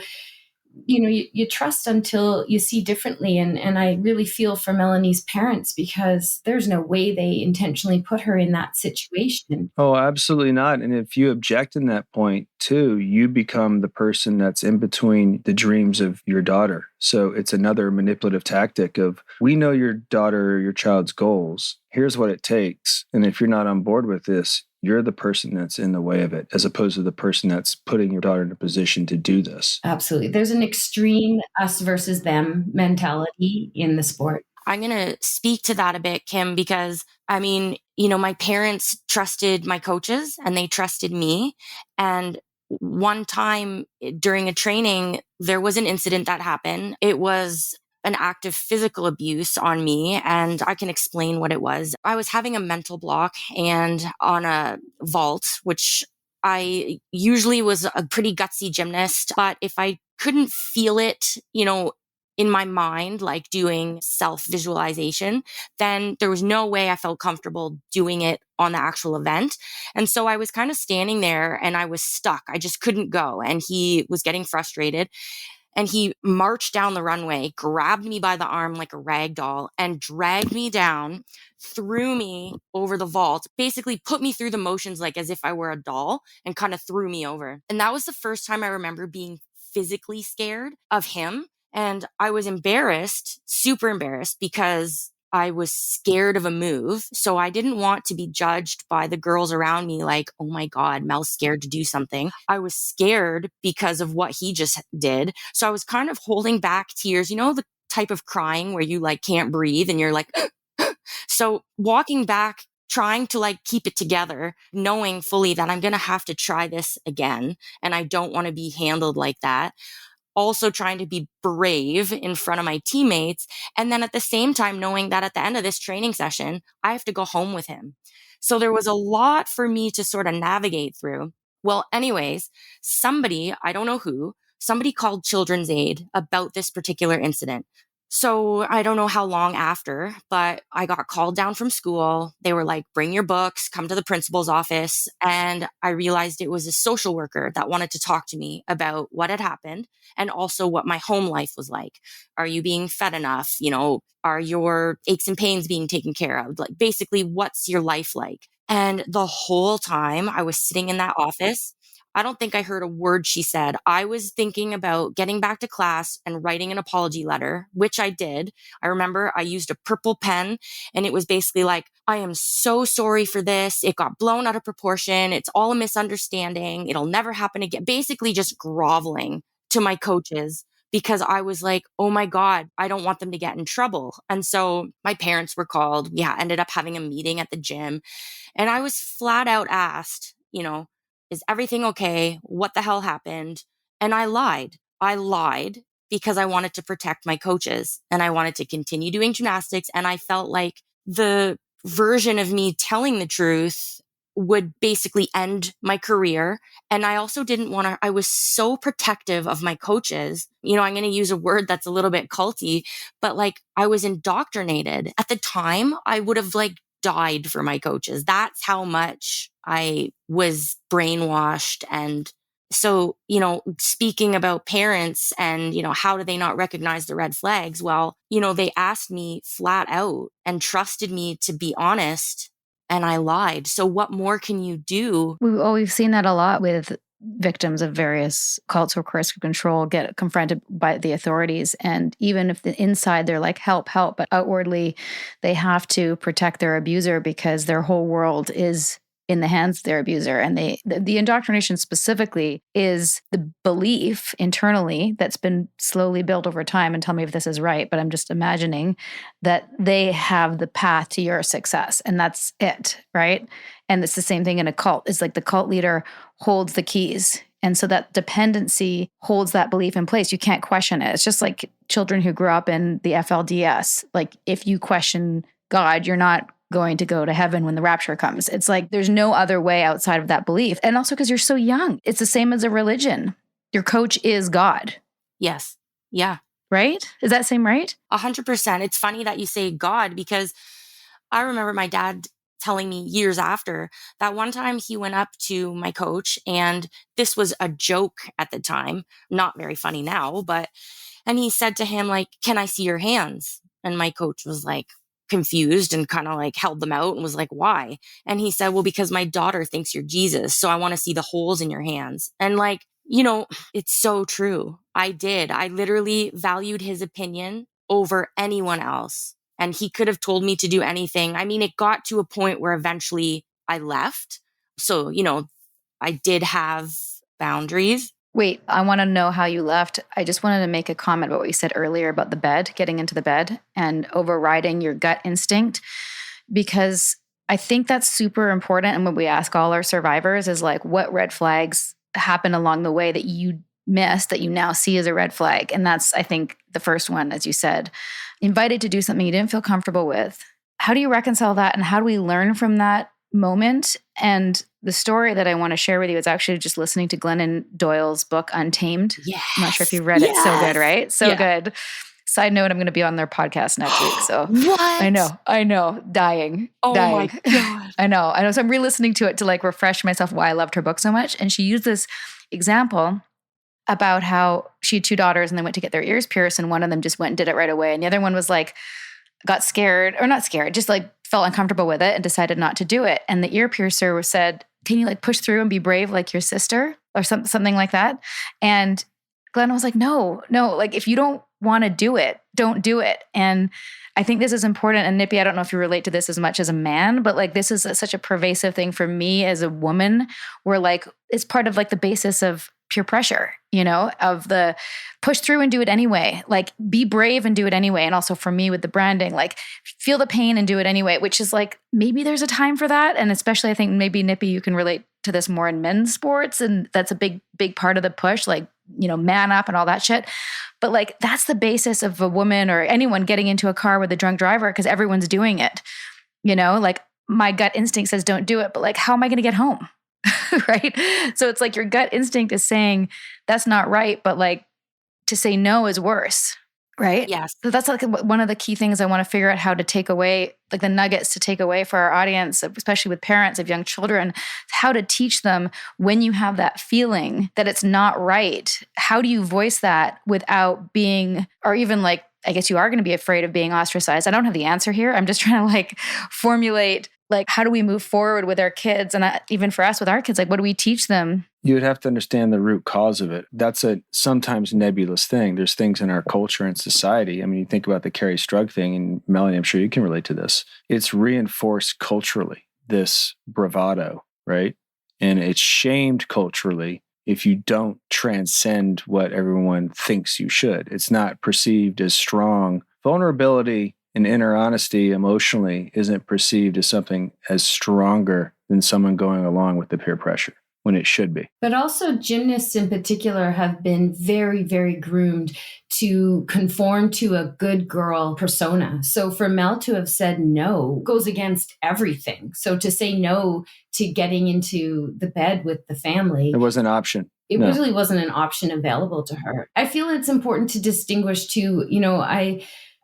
you know, you trust until you see differently. And I really feel for Melanie's parents because there's no way they intentionally put her in that situation. Oh, absolutely not. And if you object in that point too, you become the person that's in between the dreams of your daughter. So it's another manipulative tactic of, we know your daughter or your child's goals. Here's what it takes. And if you're not on board with this, you're the person that's in the way of it, as opposed to the person that's putting your daughter in a position to do this. Absolutely. There's an extreme us versus them mentality in the sport. I'm going to speak to that a bit, Kim, because I mean, you know, my parents trusted my coaches and they trusted me. And one time during a training, there was an incident that happened. It was an act of physical abuse on me, and I can explain what it was. I was having a mental block and on a vault, which I usually was a pretty gutsy gymnast, but if I couldn't feel it, you know, in my mind, like doing self-visualization, then there was no way I felt comfortable doing it on the actual event. And so I was kind of standing there and I was stuck. I just couldn't go. And he was getting frustrated. And he marched down the runway, grabbed me by the arm like a rag doll, and dragged me down, threw me over the vault, basically put me through the motions like as if I were a doll, and kind of threw me over. And that was the first time I remember being physically scared of him. And I was embarrassed, super embarrassed, because I was scared of a move. So I didn't want to be judged by the girls around me like, oh my God, Mel's scared to do something. I was scared because of what he just did. So I was kind of holding back tears, you know, the type of crying where you like can't breathe and you're like, so walking back, trying to like keep it together, knowing fully that I'm going to have to try this again. And I don't want to be handled like that. Also trying to be brave in front of my teammates. And then at the same time, knowing that at the end of this training session, I have to go home with him. So there was a lot for me to sort of navigate through. Well, anyways, somebody, I don't know who, somebody called Children's Aid about this particular incident. So I don't know how long after, but I got called down from school. They were like, bring your books, come to the principal's office. And I realized it was a social worker that wanted to talk to me about what had happened and also what my home life was like. Are you being fed enough? You know, are your aches and pains being taken care of? Like basically, what's your life like? And the whole time I was sitting in that office, I don't think I heard a word she said. I was thinking about getting back to class and writing an apology letter, which I did. I remember I used a purple pen, and it was basically like, I am so sorry for this. It got blown out of proportion. It's all a misunderstanding. It'll never happen again. Basically just groveling to my coaches, because I was like, oh my God, I don't want them to get in trouble. And so my parents were called. We ended up having a meeting at the gym, and I was flat out asked, is everything okay? What the hell happened? And I lied. I lied because I wanted to protect my coaches and I wanted to continue doing gymnastics. And I felt like the version of me telling the truth would basically end my career. And I also didn't want to, I was so protective of my coaches. I'm going to use a word that's a little bit culty, but like I was indoctrinated. At the time, I would have like died for my coaches. That's how much I was brainwashed. And so, speaking about parents and, how do they not recognize the red flags? Well, they asked me flat out and trusted me to be honest, and I lied. So what more can you do? We've seen that a lot with victims of various cults or coercive control get confronted by the authorities. And even if the inside they're like, help, but outwardly they have to protect their abuser because their whole world is in the hands of their abuser. And the indoctrination specifically is the belief internally that's been slowly built over time. And tell me if this is right, but I'm just imagining that they have the path to your success and that's it, right? And it's the same thing in a cult. It's like the cult leader holds the keys. And so that dependency holds that belief in place. You can't question it. It's just like children who grew up in the FLDS. Like if you question God, you're not going to go to heaven when the rapture comes. It's like there's no other way outside of that belief. And also because you're so young. It's the same as a religion. Your coach is God. Yes. Yeah. Right? Is that same right? 100%. It's funny that you say God, because I remember my dad telling me years after that one time he went up to my coach, and this was a joke at the time, not very funny now, and he said to him, like, can I see your hands? And my coach was like confused and kind of like held them out and was like, why? And he said, well, because my daughter thinks you're Jesus. So I want to see the holes in your hands. And like, it's so true. I did. I literally valued his opinion over anyone else. And he could have told me to do anything. I mean, it got to a point where eventually I left. So, I did have boundaries. Wait, I want to know how you left. I just wanted to make a comment about what you said earlier about the bed, getting into the bed and overriding your gut instinct, because I think that's super important. And what we ask all our survivors is like, what red flags happen along the way that you missed that you now see as a red flag? And that's, I think, the first one, as you said, invited to do something you didn't feel comfortable with. How do you reconcile that? And how do we learn from that moment? And the story that I want to share with you is actually just listening to Glennon Doyle's book, Untamed. Yes. I'm not sure if you read it. So good, right? So good. Side note, I'm going to be on their podcast next week. So what? I know. Dying. Oh dying. my God. I know. So I'm re-listening to it to like refresh myself why I loved her book so much. And she used this example about how she had two daughters and they went to get their ears pierced, and one of them just went and did it right away. And the other one was like, got scared, or not scared, just like felt uncomfortable with it and decided not to do it. And the ear piercer said, can you like push through and be brave like your sister or something like that? And Glenn was like, no, like if you don't want to do it, don't do it. And I think this is important. And Nippy, I don't know if you relate to this as much as a man, but like this is such a pervasive thing for me as a woman, where like it's part of like the basis of peer pressure, of the push through and do it anyway, like be brave and do it anyway. And also for me with the branding, like feel the pain and do it anyway, which is like, maybe there's a time for that. And especially I think maybe Nippy, you can relate to this more in men's sports. And that's a big part of the push, like, man up and all that shit. But like, that's the basis of a woman or anyone getting into a car with a drunk driver because everyone's doing it, like my gut instinct says, don't do it. But like, how am I going to get home? Right. So it's like your gut instinct is saying that's not right. But like to say no is worse. Right. Yes. So that's like one of the key things I want to figure out how to take away, like the nuggets to take away for our audience, especially with parents of young children, how to teach them when you have that feeling that it's not right. How do you voice that without being, or even like, I guess you are going to be afraid of being ostracized. I don't have the answer here. I'm just trying to like formulate Like, how do we move forward with our kids? And even for us with our kids, like, what do we teach them? You would have to understand the root cause of it. That's a sometimes nebulous thing. There's things in our culture and society. I mean, you think about the Carrie Strug thing, and Melanie, I'm sure you can relate to this. It's reinforced culturally, this bravado, right? And it's shamed culturally if you don't transcend what everyone thinks you should. It's not perceived as strong. Vulnerability and inner honesty emotionally isn't perceived as something as stronger than someone going along with the peer pressure, when it should be. But also gymnasts in particular have been very, very groomed to conform to a good girl persona. So for Mel to have said no goes against everything. So to say no to getting into the bed with the family, It was an option. it No. really wasn't an option available to her. I feel it's important to distinguish too,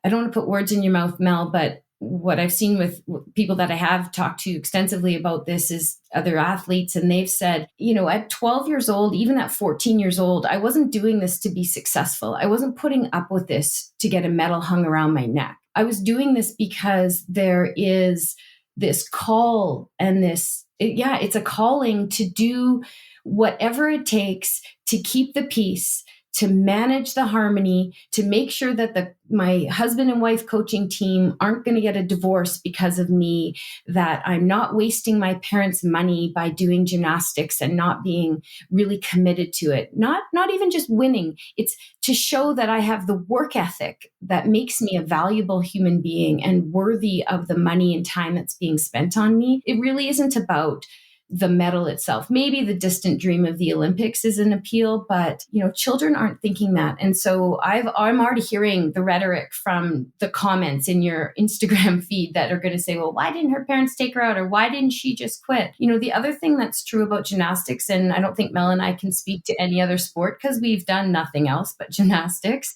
I don't want to put words in your mouth, Mel, but what I've seen with people that I have talked to extensively about this is other athletes. And they've said, at 12 years old, even at 14 years old, I wasn't doing this to be successful. I wasn't putting up with this to get a medal hung around my neck. I was doing this because there is this call and it's a calling to do whatever it takes to keep the peace, to manage the harmony, to make sure that my husband and wife coaching team aren't going to get a divorce because of me, that I'm not wasting my parents' money by doing gymnastics and not being really committed to it. Not even just winning. It's to show that I have the work ethic that makes me a valuable human being and worthy of the money and time that's being spent on me. It really isn't about the medal itself. Maybe the distant dream of the Olympics is an appeal, but children aren't thinking that. And so I'm already hearing the rhetoric from the comments in your Instagram feed that are going to say, well, why didn't her parents take her out? Or why didn't she just quit? The other thing that's true about gymnastics, and I don't think Mel and I can speak to any other sport because we've done nothing else but gymnastics.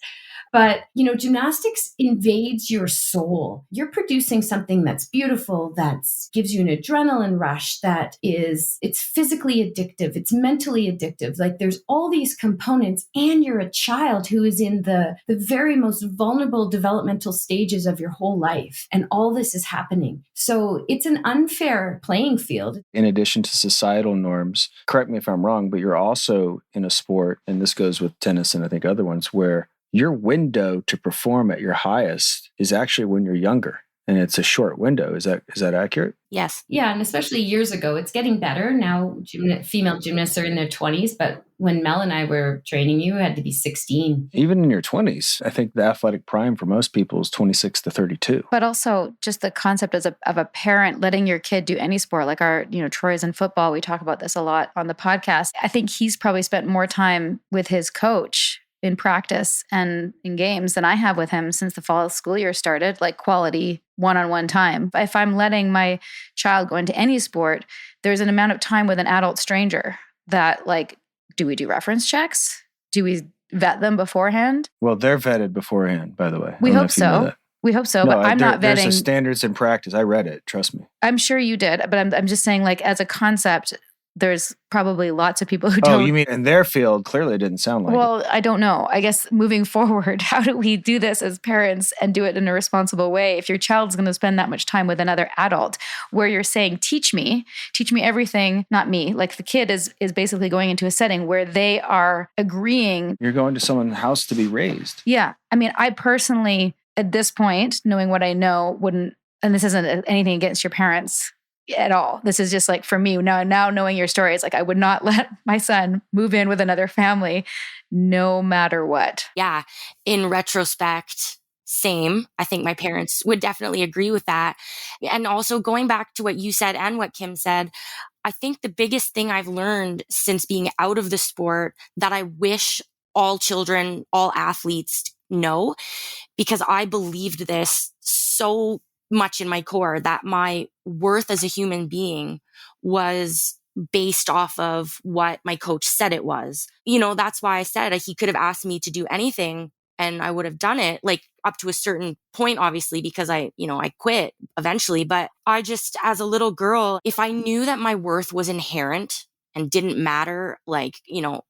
But, gymnastics invades your soul. You're producing something that's beautiful, that gives you an adrenaline rush, it's physically addictive. It's mentally addictive. Like there's all these components, and you're a child who is in the very most vulnerable developmental stages of your whole life. And all this is happening. So it's an unfair playing field. In addition to societal norms, correct me if I'm wrong, but you're also in a sport, and this goes with tennis and I think other ones, where your window to perform at your highest is actually when you're younger, and it's a short window. Is that accurate? Yes. Yeah, and especially years ago, it's getting better. Now female gymnasts are in their 20s, but when Mel and I were training, you had to be 16. Even in your 20s, I think the athletic prime for most people is 26 to 32. But also just the concept of a parent letting your kid do any sport, like Troy's in football. We talk about this a lot on the podcast. I think he's probably spent more time with his coach in practice and in games than I have with him since the fall school year started, like quality one-on-one time. If I'm letting my child go into any sport, there's an amount of time with an adult stranger that, like, do we do reference checks? Do we vet them beforehand? Well, they're vetted beforehand, by the way. We hope so. We hope so, No, but I'm not vetting. There's a standards in practice. I read it. Trust me. I'm sure you did, but I'm just saying, like, as a concept, there's probably lots of people who don't. Oh, you mean in their field? Clearly, it didn't sound like it. Well, I don't know. I guess moving forward, how do we do this as parents and do it in a responsible way? If your child's going to spend that much time with another adult, where you're saying, teach me everything, not me. Like the kid is basically going into a setting where they are agreeing. You're going to someone's house to be raised. Yeah. I mean, I personally, at this point, knowing what I know, wouldn't, and this isn't anything against your parents at all. This is just like, for me now knowing your story, it's like, I would not let my son move in with another family no matter what. Yeah. In retrospect, same. I think my parents would definitely agree with that. And also going back to what you said and what Kim said, I think the biggest thing I've learned since being out of the sport that I wish all children, all athletes know, because I believed this so much in my core, that my worth as a human being was based off of what my coach said it was. That's why I said he could have asked me to do anything and I would have done it, like up to a certain point, obviously, because I quit eventually. But I just, as a little girl, if I knew that my worth was inherent and didn't matter, like,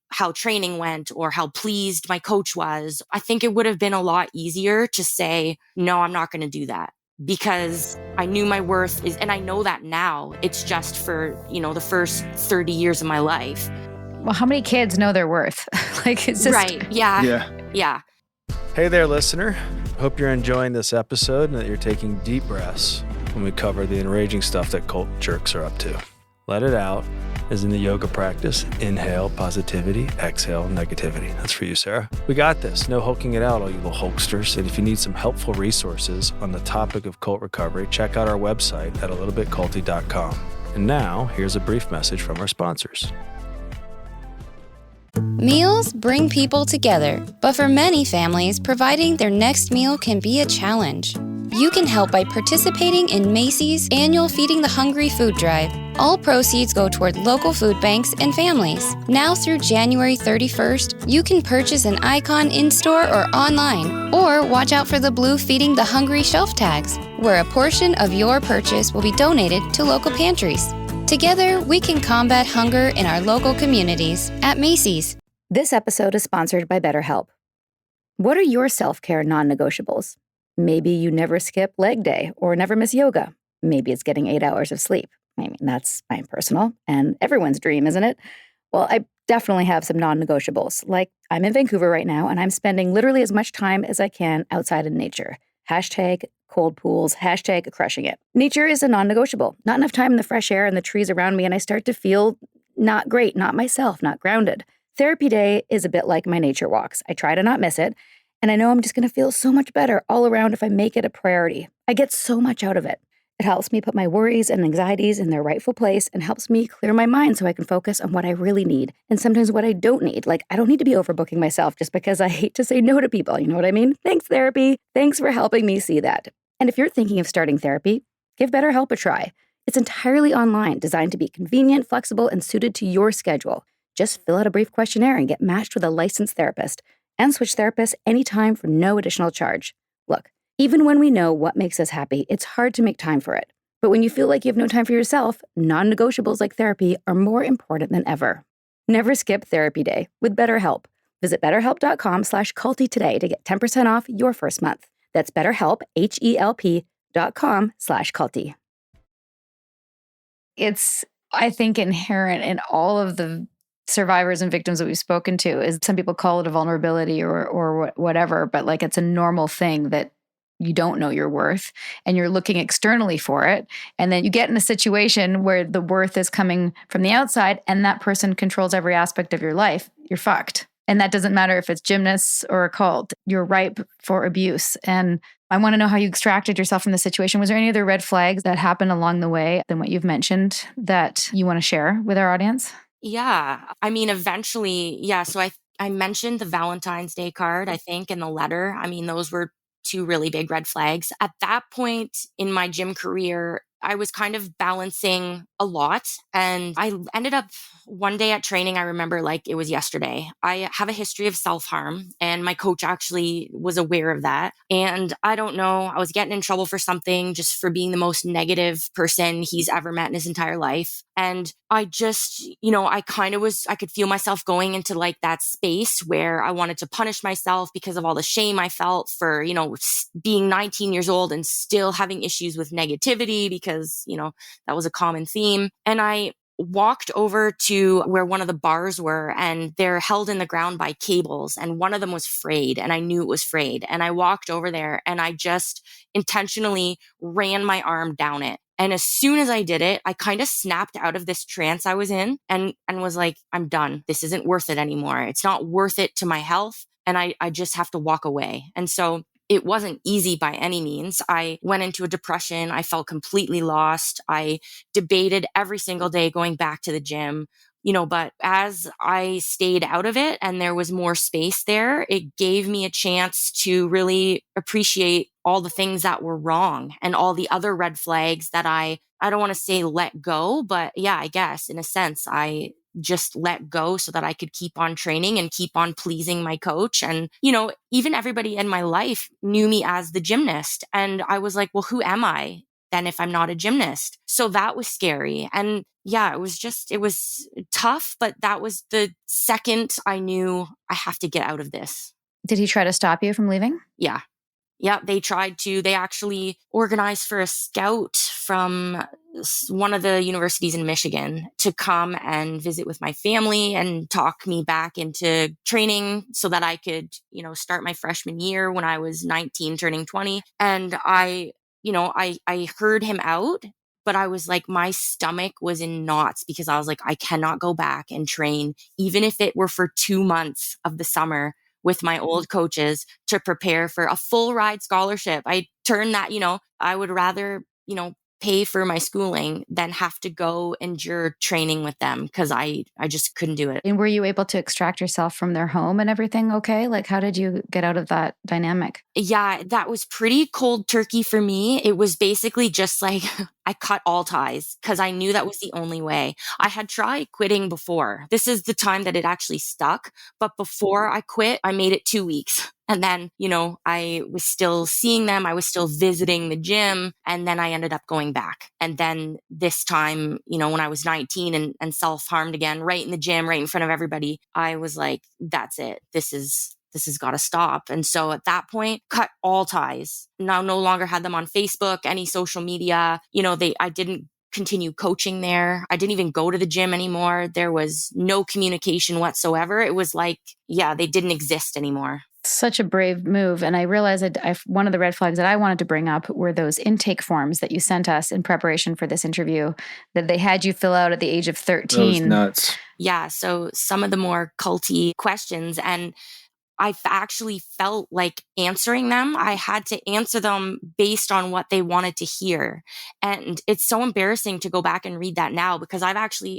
how training went or how pleased my coach was, I think it would have been a lot easier to say, no, I'm not going to do that. because I knew my worth is, and I know that now. It's just for, the first 30 years of my life. Well, how many kids know their worth? Like, it's just Right. Yeah. Yeah. Hey there, listener. Hope you're enjoying this episode and that you're taking deep breaths when we cover the enraging stuff that cult jerks are up to. Let it out, as in the yoga practice. Inhale positivity, exhale negativity. That's for you, Sarah. We got this. No hulking it out, all you little hulksters. And if you need some helpful resources on the topic of cult recovery, check out our website at alittlebitculty.com. And now, here's a brief message from our sponsors. Meals bring people together, but for many families, providing their next meal can be a challenge. You can help by participating in Macy's annual Feeding the Hungry food drive. All proceeds go toward local food banks and families. Now through January 31st, you can purchase an icon in-store or online, or watch out for the blue Feeding the Hungry shelf tags, where a portion of your purchase will be donated to local pantries. Together, we can combat hunger in our local communities at Macy's. This episode is sponsored by BetterHelp. What are your self-care non-negotiables? Maybe you never skip leg day or never miss yoga. Maybe it's getting 8 hours of sleep. I mean, that's my personal and everyone's dream, isn't it? Well, I definitely have some non-negotiables. Like, I'm in Vancouver right now, and I'm spending literally as much time as I can outside in nature. Hashtag cold pools, hashtag crushing it. Nature is a non-negotiable. Not enough time in the fresh air and the trees around me, and I start to feel not great, not myself, not grounded. Therapy day is a bit like my nature walks. I try to not miss it, and I know I'm just going to feel so much better all around if I make it a priority. I get so much out of it. It helps me put my worries and anxieties in their rightful place and helps me clear my mind so I can focus on what I really need and sometimes what I don't need. Like, I don't need to be overbooking myself just because I hate to say no to people. You know what I mean? Thanks, therapy. Thanks for helping me see that. And if you're thinking of starting therapy, give BetterHelp a try. It's entirely online, designed to be convenient, flexible, and suited to your schedule. Just fill out a brief questionnaire and get matched with a licensed therapist and switch therapists anytime for no additional charge. Look, even when we know what makes us happy, it's hard to make time for it. But when you feel like you have no time for yourself, non-negotiables like therapy are more important than ever. Never skip therapy day with BetterHelp. Visit betterhelp.com/culty today to get 10% off your first month. That's BetterHelp, HELP.com/culty. It's, I think, inherent in all of the survivors and victims that we've spoken to. Is some people call it a vulnerability or whatever, but like, it's a normal thing that you don't know your worth and you're looking externally for it. And then you get in a situation where the worth is coming from the outside and that person controls every aspect of your life. You're fucked. And that doesn't matter if it's gymnasts or a cult. You're ripe for abuse. And I want to know how you extracted yourself from the situation. Was there any other red flags that happened along the way than what you've mentioned that you want to share with our audience? Yeah. I mean, eventually, yeah. So I mentioned the Valentine's Day card, I think, in the letter. I mean, those were two really big red flags. At that point in my gym career, I was kind of balancing a lot. And I ended up one day at training, I remember like it was yesterday. I have a history of self-harm and my coach actually was aware of that. And I don't know, I was getting in trouble for something just for being the most negative person he's ever met in his entire life. And I just, I could feel myself going into like that space where I wanted to punish myself because of all the shame I felt for, being 19 years old and still having issues with negativity because, that was a common theme. And I walked over to where one of the bars were and they're held in the ground by cables and one of them was frayed and I knew it was frayed. And I walked over there and I just intentionally ran my arm down it. And as soon as I did it, I kind of snapped out of this trance I was in and was like, I'm done. This isn't worth it anymore. It's not worth it to my health. And I just have to walk away. And so it wasn't easy by any means. I went into a depression. I felt completely lost. I debated every single day going back to the gym, but as I stayed out of it and there was more space there, it gave me a chance to really appreciate all the things that were wrong and all the other red flags that I don't want to say let go, but yeah, I guess in a sense, I just let go so that I could keep on training and keep on pleasing my coach. And, even everybody in my life knew me as the gymnast. And I was like, well, who am I then if I'm not a gymnast? So that was scary. And yeah, it was tough, but that was the second I knew I have to get out of this. Did he try to stop you from leaving? Yeah. They actually organized for a scout from one of the universities in Michigan to come and visit with my family and talk me back into training so that I could, start my freshman year when I was 19, turning 20. And I heard him out, but I was like, my stomach was in knots because I was like, I cannot go back and train, even if it were for 2 months of the summer with my old coaches to prepare for a full ride scholarship. I turned that, I would rather, pay for my schooling than have to go endure training with them because I just couldn't do it. And were you able to extract yourself from their home and everything okay? Like, how did you get out of that dynamic? Yeah, that was pretty cold turkey for me. It was basically just like I cut all ties because I knew that was the only way. I had tried quitting before. This is the time that it actually stuck. But before I quit, I made it 2 weeks. And then, I was still seeing them. I was still visiting the gym. And then I ended up going back. And then this time, when I was 19 and self-harmed again, right in the gym, right in front of everybody, I was like, that's it. This has got to stop. And so at that point, cut all ties. Now no longer had them on Facebook, any social media. I didn't continue coaching there. I didn't even go to the gym anymore. There was no communication whatsoever. It was like, they didn't exist anymore. Such a brave move. And I realized that one of the red flags that I wanted to bring up were those intake forms that you sent us in preparation for this interview that they had you fill out at the age of 13. That was nuts. Yeah. So some of the more culty questions, and I actually felt like answering them. I had to answer them based on what they wanted to hear. And it's so embarrassing to go back and read that now because I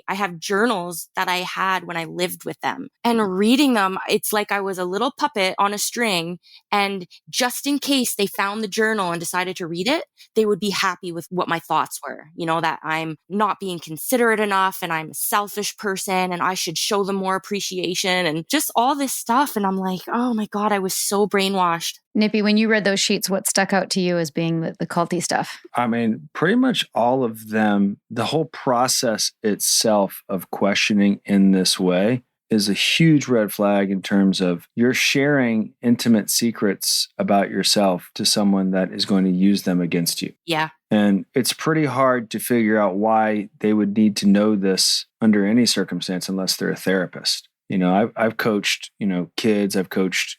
have journals that I had when I lived with them, and reading them, it's like I was a little puppet on a string. And just in case they found the journal and decided to read it, they would be happy with what my thoughts were, that I'm not being considerate enough and I'm a selfish person and I should show them more appreciation and just all this stuff. And I'm like, oh my God, I was so brainwashed. Nippy, when you read those sheets, what stuck out to you as being the culty stuff? I mean, pretty much all of them, the whole process itself of questioning in this way is a huge red flag in terms of you're sharing intimate secrets about yourself to someone that is going to use them against you. Yeah. And it's pretty hard to figure out why they would need to know this under any circumstance unless they're a therapist. I've coached, kids, I've coached,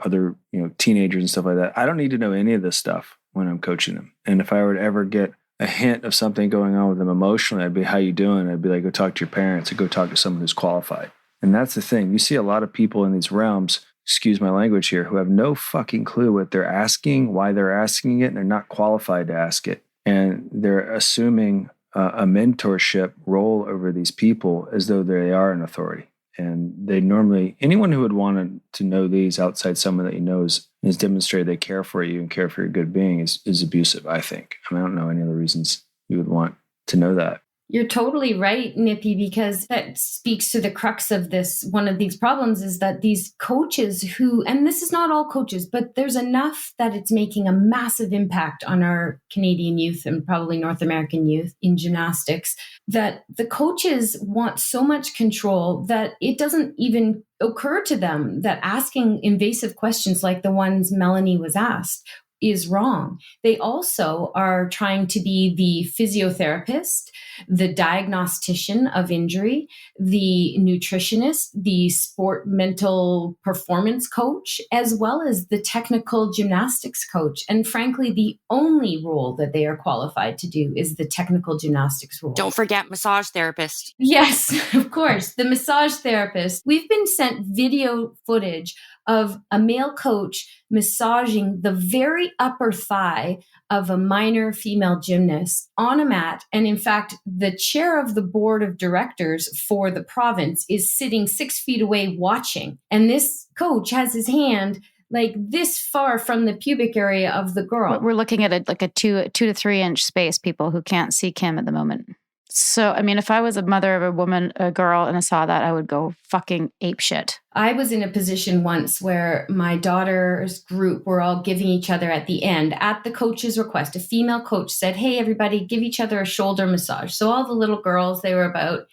other, teenagers and stuff like that. I don't need to know any of this stuff when I'm coaching them. And if I were to ever get a hint of something going on with them emotionally, I'd be, how you doing? I'd be like, go talk to your parents or go talk to someone who's qualified. And that's the thing. You see a lot of people in these realms, excuse my language here, who have no fucking clue what they're asking, why they're asking it, and they're not qualified to ask it. And they're assuming a mentorship role over these people as though they are an authority. And they normally, anyone who would want to know these outside someone that you know is demonstrated they care for you and care for your good being is abusive, I think. I don't know any other reasons you would want to know that. You're totally right, Nippy, because that speaks to the crux of this. One of these problems is that these coaches who, and this is not all coaches, but there's enough that it's making a massive impact on our Canadian youth and probably North American youth in gymnastics, that the coaches want so much control that it doesn't even occur to them that asking invasive questions like the ones Melanie was asked is wrong. They also are trying to be the physiotherapist, the diagnostician of injury, the nutritionist, the sport mental performance coach, as well as the technical gymnastics coach. And frankly, the only role that they are qualified to do is the technical gymnastics role. Don't forget massage therapist. Yes, of course. The massage therapist. We've been sent video footage of a male coach massaging the very upper thigh of a minor female gymnast on a mat. And in fact, the chair of the board of directors for the province is sitting 6 feet away watching. And this coach has his hand like this far from the pubic area of the girl. We're looking at a 2 to 3 inch space, people who can't see Kim at the moment. So, I mean, if I was a mother of a girl, and I saw that, I would go fucking apeshit. I was in a position once where my daughter's group were all giving each other at the end, at the coach's request. A female coach said, hey, everybody, give each other a shoulder massage. So all the little girls, they were about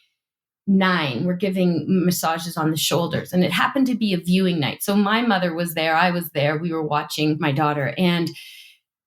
9 were giving massages on the shoulders. And it happened to be a viewing night. So my mother was there. I was there. We were watching my daughter. And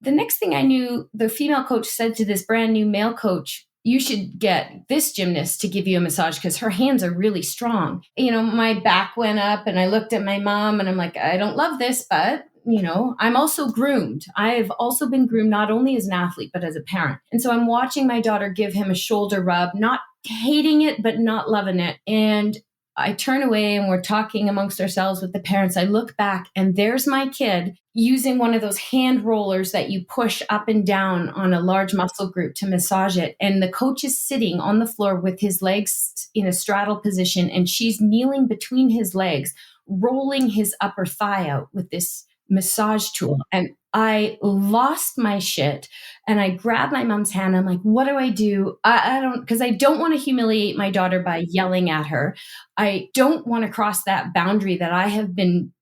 the next thing I knew, the female coach said to this brand new male coach, you should get this gymnast to give you a massage because her hands are really strong. My back went up and I looked at my mom and I'm like, I don't love this, but I'm also groomed. I've also been groomed not only as an athlete, but as a parent. And so I'm watching my daughter give him a shoulder rub, not hating it, but not loving it. And I turn away and we're talking amongst ourselves with the parents. I look back and there's my kid using one of those hand rollers that you push up and down on a large muscle group to massage it. And the coach is sitting on the floor with his legs in a straddle position and she's kneeling between his legs, rolling his upper thigh out with this massage tool. And I lost my shit and I grabbed my mom's hand. I'm like, what do I do? Because I don't want to humiliate my daughter by yelling at her. I don't want to cross that boundary that I have been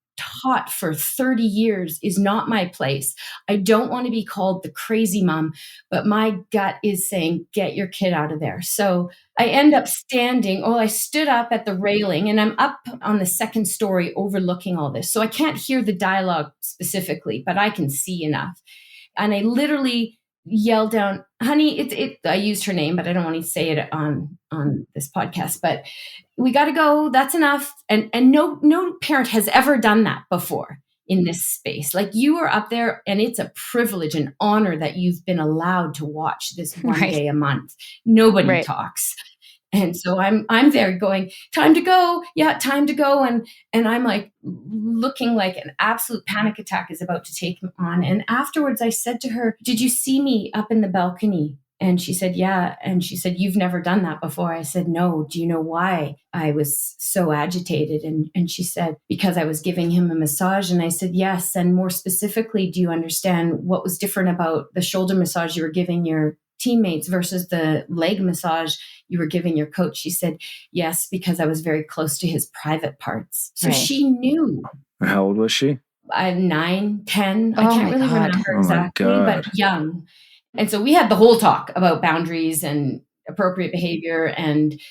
taught for 30 years is not my place. I don't want to be called the crazy mom, but my gut is saying, get your kid out of there. So I end up standing. I stood up at the railing and I'm up on the second story overlooking all this. So I can't hear the dialogue specifically, but I can see enough. And I literally yelled down, honey, I used her name, but I don't want to say it on this podcast, but we got to go. That's enough. And no parent has ever done that before in this space. Like you are up there and it's a privilege and honor that you've been allowed to watch this one day a month. Nobody talks. And so I'm there going, time to go. Yeah, time to go. And I'm like looking like an absolute panic attack is about to take me on. And afterwards I said to her, did you see me up in the balcony? And she said, yeah. And she said, you've never done that before. I said, no. Do you know why I was so agitated? And she said, because I was giving him a massage. And I said, yes. And more specifically, do you understand what was different about the shoulder massage you were giving your teammates versus the leg massage you were giving your coach? She said, yes, because I was very close to his private parts. So she knew. How old was she? 9, 10. I can't really remember exactly, but young. And so we had the whole talk about boundaries and appropriate behavior and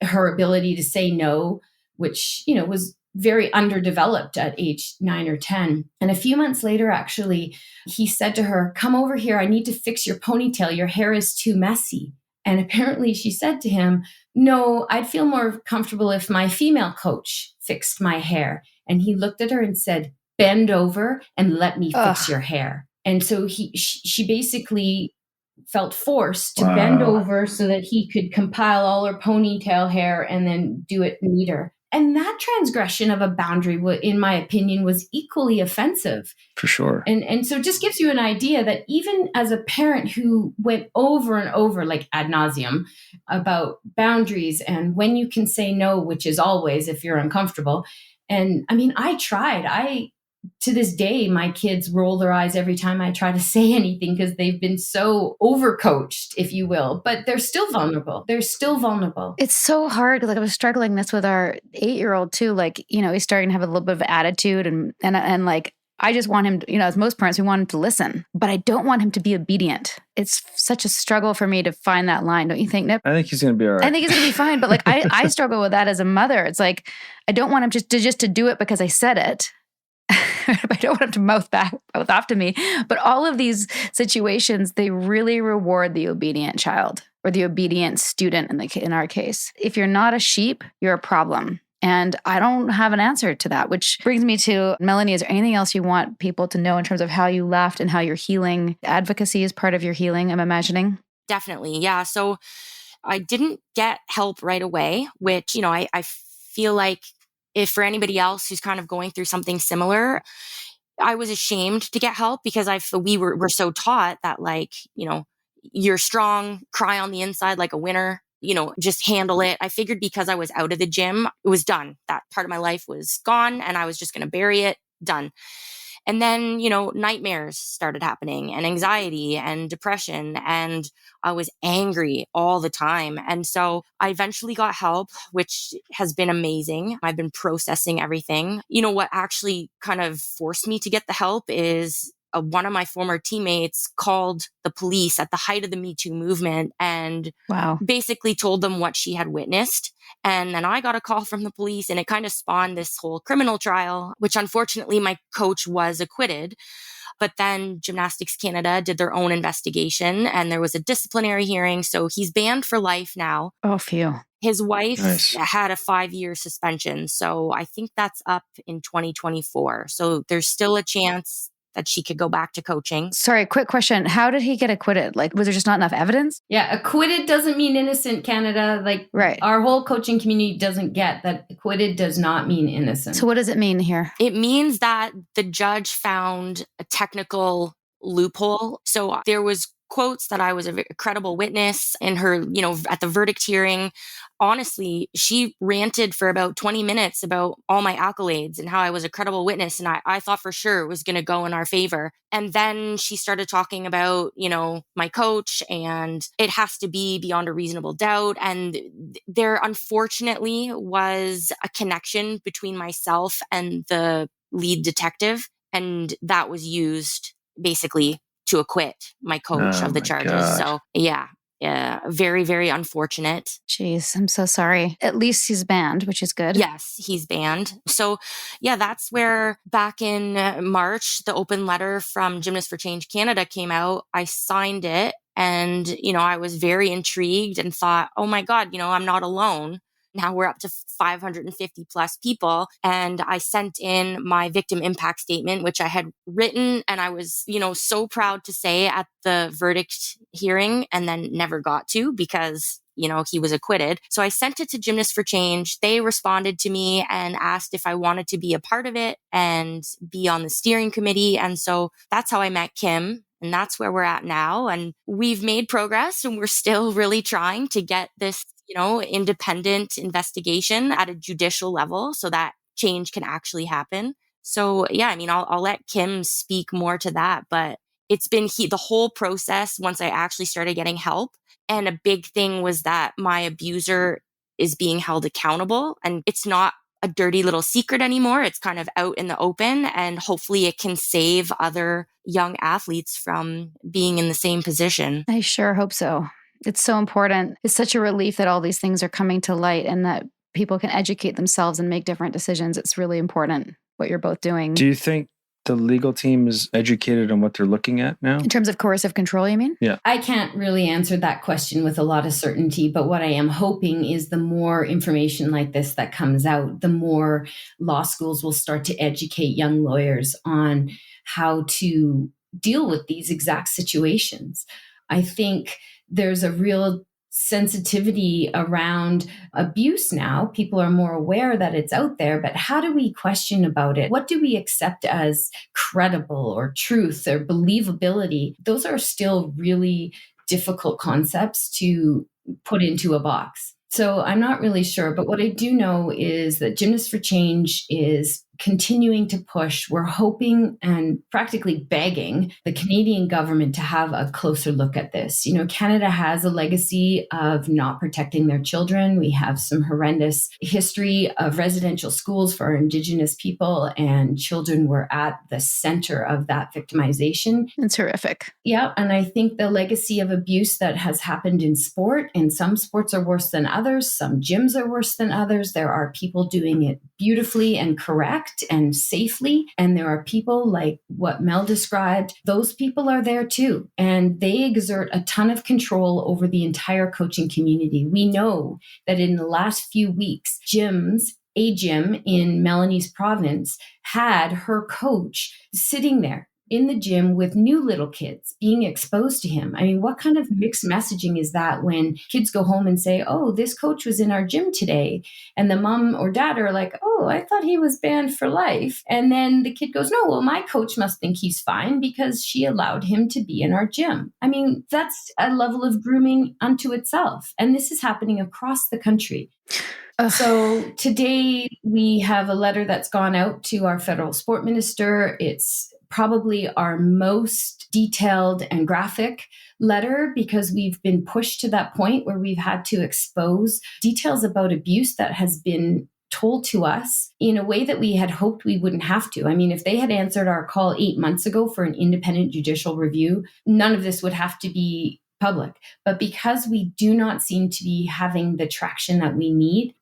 her ability to say no, which, was very underdeveloped at age 9 or 10. And a few months later, actually, he said to her, come over here. I need to fix your ponytail. Your hair is too messy. And apparently she said to him, no, I'd feel more comfortable if my female coach fixed my hair. And he looked at her and said, bend over and let me fix your hair. And so she basically felt forced to bend over so that he could compile all her ponytail hair and then do it neater. And that transgression of a boundary, in my opinion, was equally offensive. For sure. And so it just gives you an idea that even as a parent who went over and over, like ad nauseum, about boundaries and when you can say no, which is always if you're uncomfortable. And I mean, I tried. To this day, my kids roll their eyes every time I try to say anything because they've been so overcoached, if you will, but they're still vulnerable. It's so hard. Like I was struggling this with our 8-year-old too. Like, he's starting to have a little bit of attitude and like, I just want him to, as most parents, we want him to listen, but I don't want him to be obedient. It's such a struggle for me to find that line. Don't you think, Nip? I think he's going to be all right. I think he's going to be fine. But like, I struggle with that as a mother. It's like, I don't want him just to do it because I said it. I don't want him to mouth off to me. But all of these situations, they really reward the obedient child or the obedient student in our case. If you're not a sheep, you're a problem. And I don't have an answer to that, which brings me to Melanie. Is there anything else you want people to know in terms of how you left and how you're healing? Advocacy is part of your healing, I'm imagining. Definitely. Yeah. So I didn't get help right away, which, I feel like if for anybody else who's kind of going through something similar, I was ashamed to get help because we're so taught that like, you're strong, cry on the inside like a winner, just handle it. I figured because I was out of the gym, it was done. That part of my life was gone and I was just going to bury it, done. And then, nightmares started happening and anxiety and depression. And I was angry all the time. And so I eventually got help, which has been amazing. I've been processing everything. What actually kind of forced me to get the help is one of my former teammates called the police at the height of the Me Too movement and basically told them what she had witnessed. And then I got a call from the police, and it kind of spawned this whole criminal trial, which unfortunately my coach was acquitted. But then Gymnastics Canada did their own investigation, and there was a disciplinary hearing. So he's banned for life now. Oh, phew. His wife Nice. had a 5-year suspension. So I think that's up in 2024. So there's still a chance that she could go back to coaching. Sorry, quick question. How did he get acquitted? Like, was there just not enough evidence? Yeah, acquitted doesn't mean innocent, Canada. Like, Right. our whole coaching community doesn't get that acquitted does not mean innocent. So what does it mean here? It means that the judge found a technical loophole. So there was quotes that I was a credible witness in her, at the verdict hearing. Honestly, she ranted for about 20 minutes about all my accolades and how I was a credible witness. And I thought for sure it was going to go in our favor. And then she started talking about, my coach, and it has to be beyond a reasonable doubt. And there unfortunately was a connection between myself and the lead detective. And that was used basically to acquit my coach Oh of the my charges. God. So yeah, very, very unfortunate. Jeez, I'm so sorry. At least he's banned, which is good. Yes, he's banned. So yeah, that's where back in March, the open letter from Gymnasts for Change Canada came out. I signed it, and, I was very intrigued and thought, oh my God, I'm not alone. Now we're up to 550 plus people. And I sent in my victim impact statement, which I had written, and I was, so proud to say at the verdict hearing, and then never got to because, he was acquitted. So I sent it to Gymnasts for Change. They responded to me and asked if I wanted to be a part of it and be on the steering committee. And so that's how I met Kim. And that's where we're at now. And we've made progress, and we're still really trying to get this, independent investigation at a judicial level so that change can actually happen. So yeah, I'll let Kim speak more to that, but it's been the whole process once I actually started getting help. And a big thing was that my abuser is being held accountable, and it's not a dirty little secret anymore. It's kind of out in the open, and hopefully it can save other young athletes from being in the same position. I sure hope so. It's so important. It's such a relief that all these things are coming to light and that people can educate themselves and make different decisions. It's really important what you're both doing. Do you think the legal team is educated on what they're looking at now? In terms of coercive control, you mean? Yeah. I can't really answer that question with a lot of certainty, but what I am hoping is the more information like this that comes out, the more law schools will start to educate young lawyers on how to deal with these exact situations. I think there's a real sensitivity around abuse now. People are more aware that it's out there, but how do we question about it? What do we accept as credible or truth or believability? Those are still really difficult concepts to put into a box. So I'm not really sure, but what I do know is that Gymnasts for Change is continuing to push. We're hoping and practically begging the Canadian government to have a closer look at this. Canada has a legacy of not protecting their children. We have some horrendous history of residential schools for our Indigenous people, and children were at the center of that victimization. It's horrific. Yeah, and I think the legacy of abuse that has happened in sport, and some sports are worse than others, some gyms are worse than others. There are people doing it beautifully and correct and safely, and there are people like what Mel described. Those people are there too, and they exert a ton of control over the entire coaching community. We know that in the last few weeks, a gym in Melanie's province had her coach sitting there in the gym with new little kids being exposed to him. I mean, what kind of mixed messaging is that when kids go home and say, oh, this coach was in our gym today, and the mom or dad are like, oh, I thought he was banned for life. And then the kid goes, no, well, my coach must think he's fine because she allowed him to be in our gym. I mean, that's a level of grooming unto itself. And this is happening across the country. So today we have a letter that's gone out to our federal sport minister. It's probably our most detailed and graphic letter because we've been pushed to that point where we've had to expose details about abuse that has been told to us in a way that we had hoped we wouldn't have to. I mean, if they had answered our call 8 months ago for an independent judicial review, none of this would have to be public. But because we do not seem to be having the traction that we need,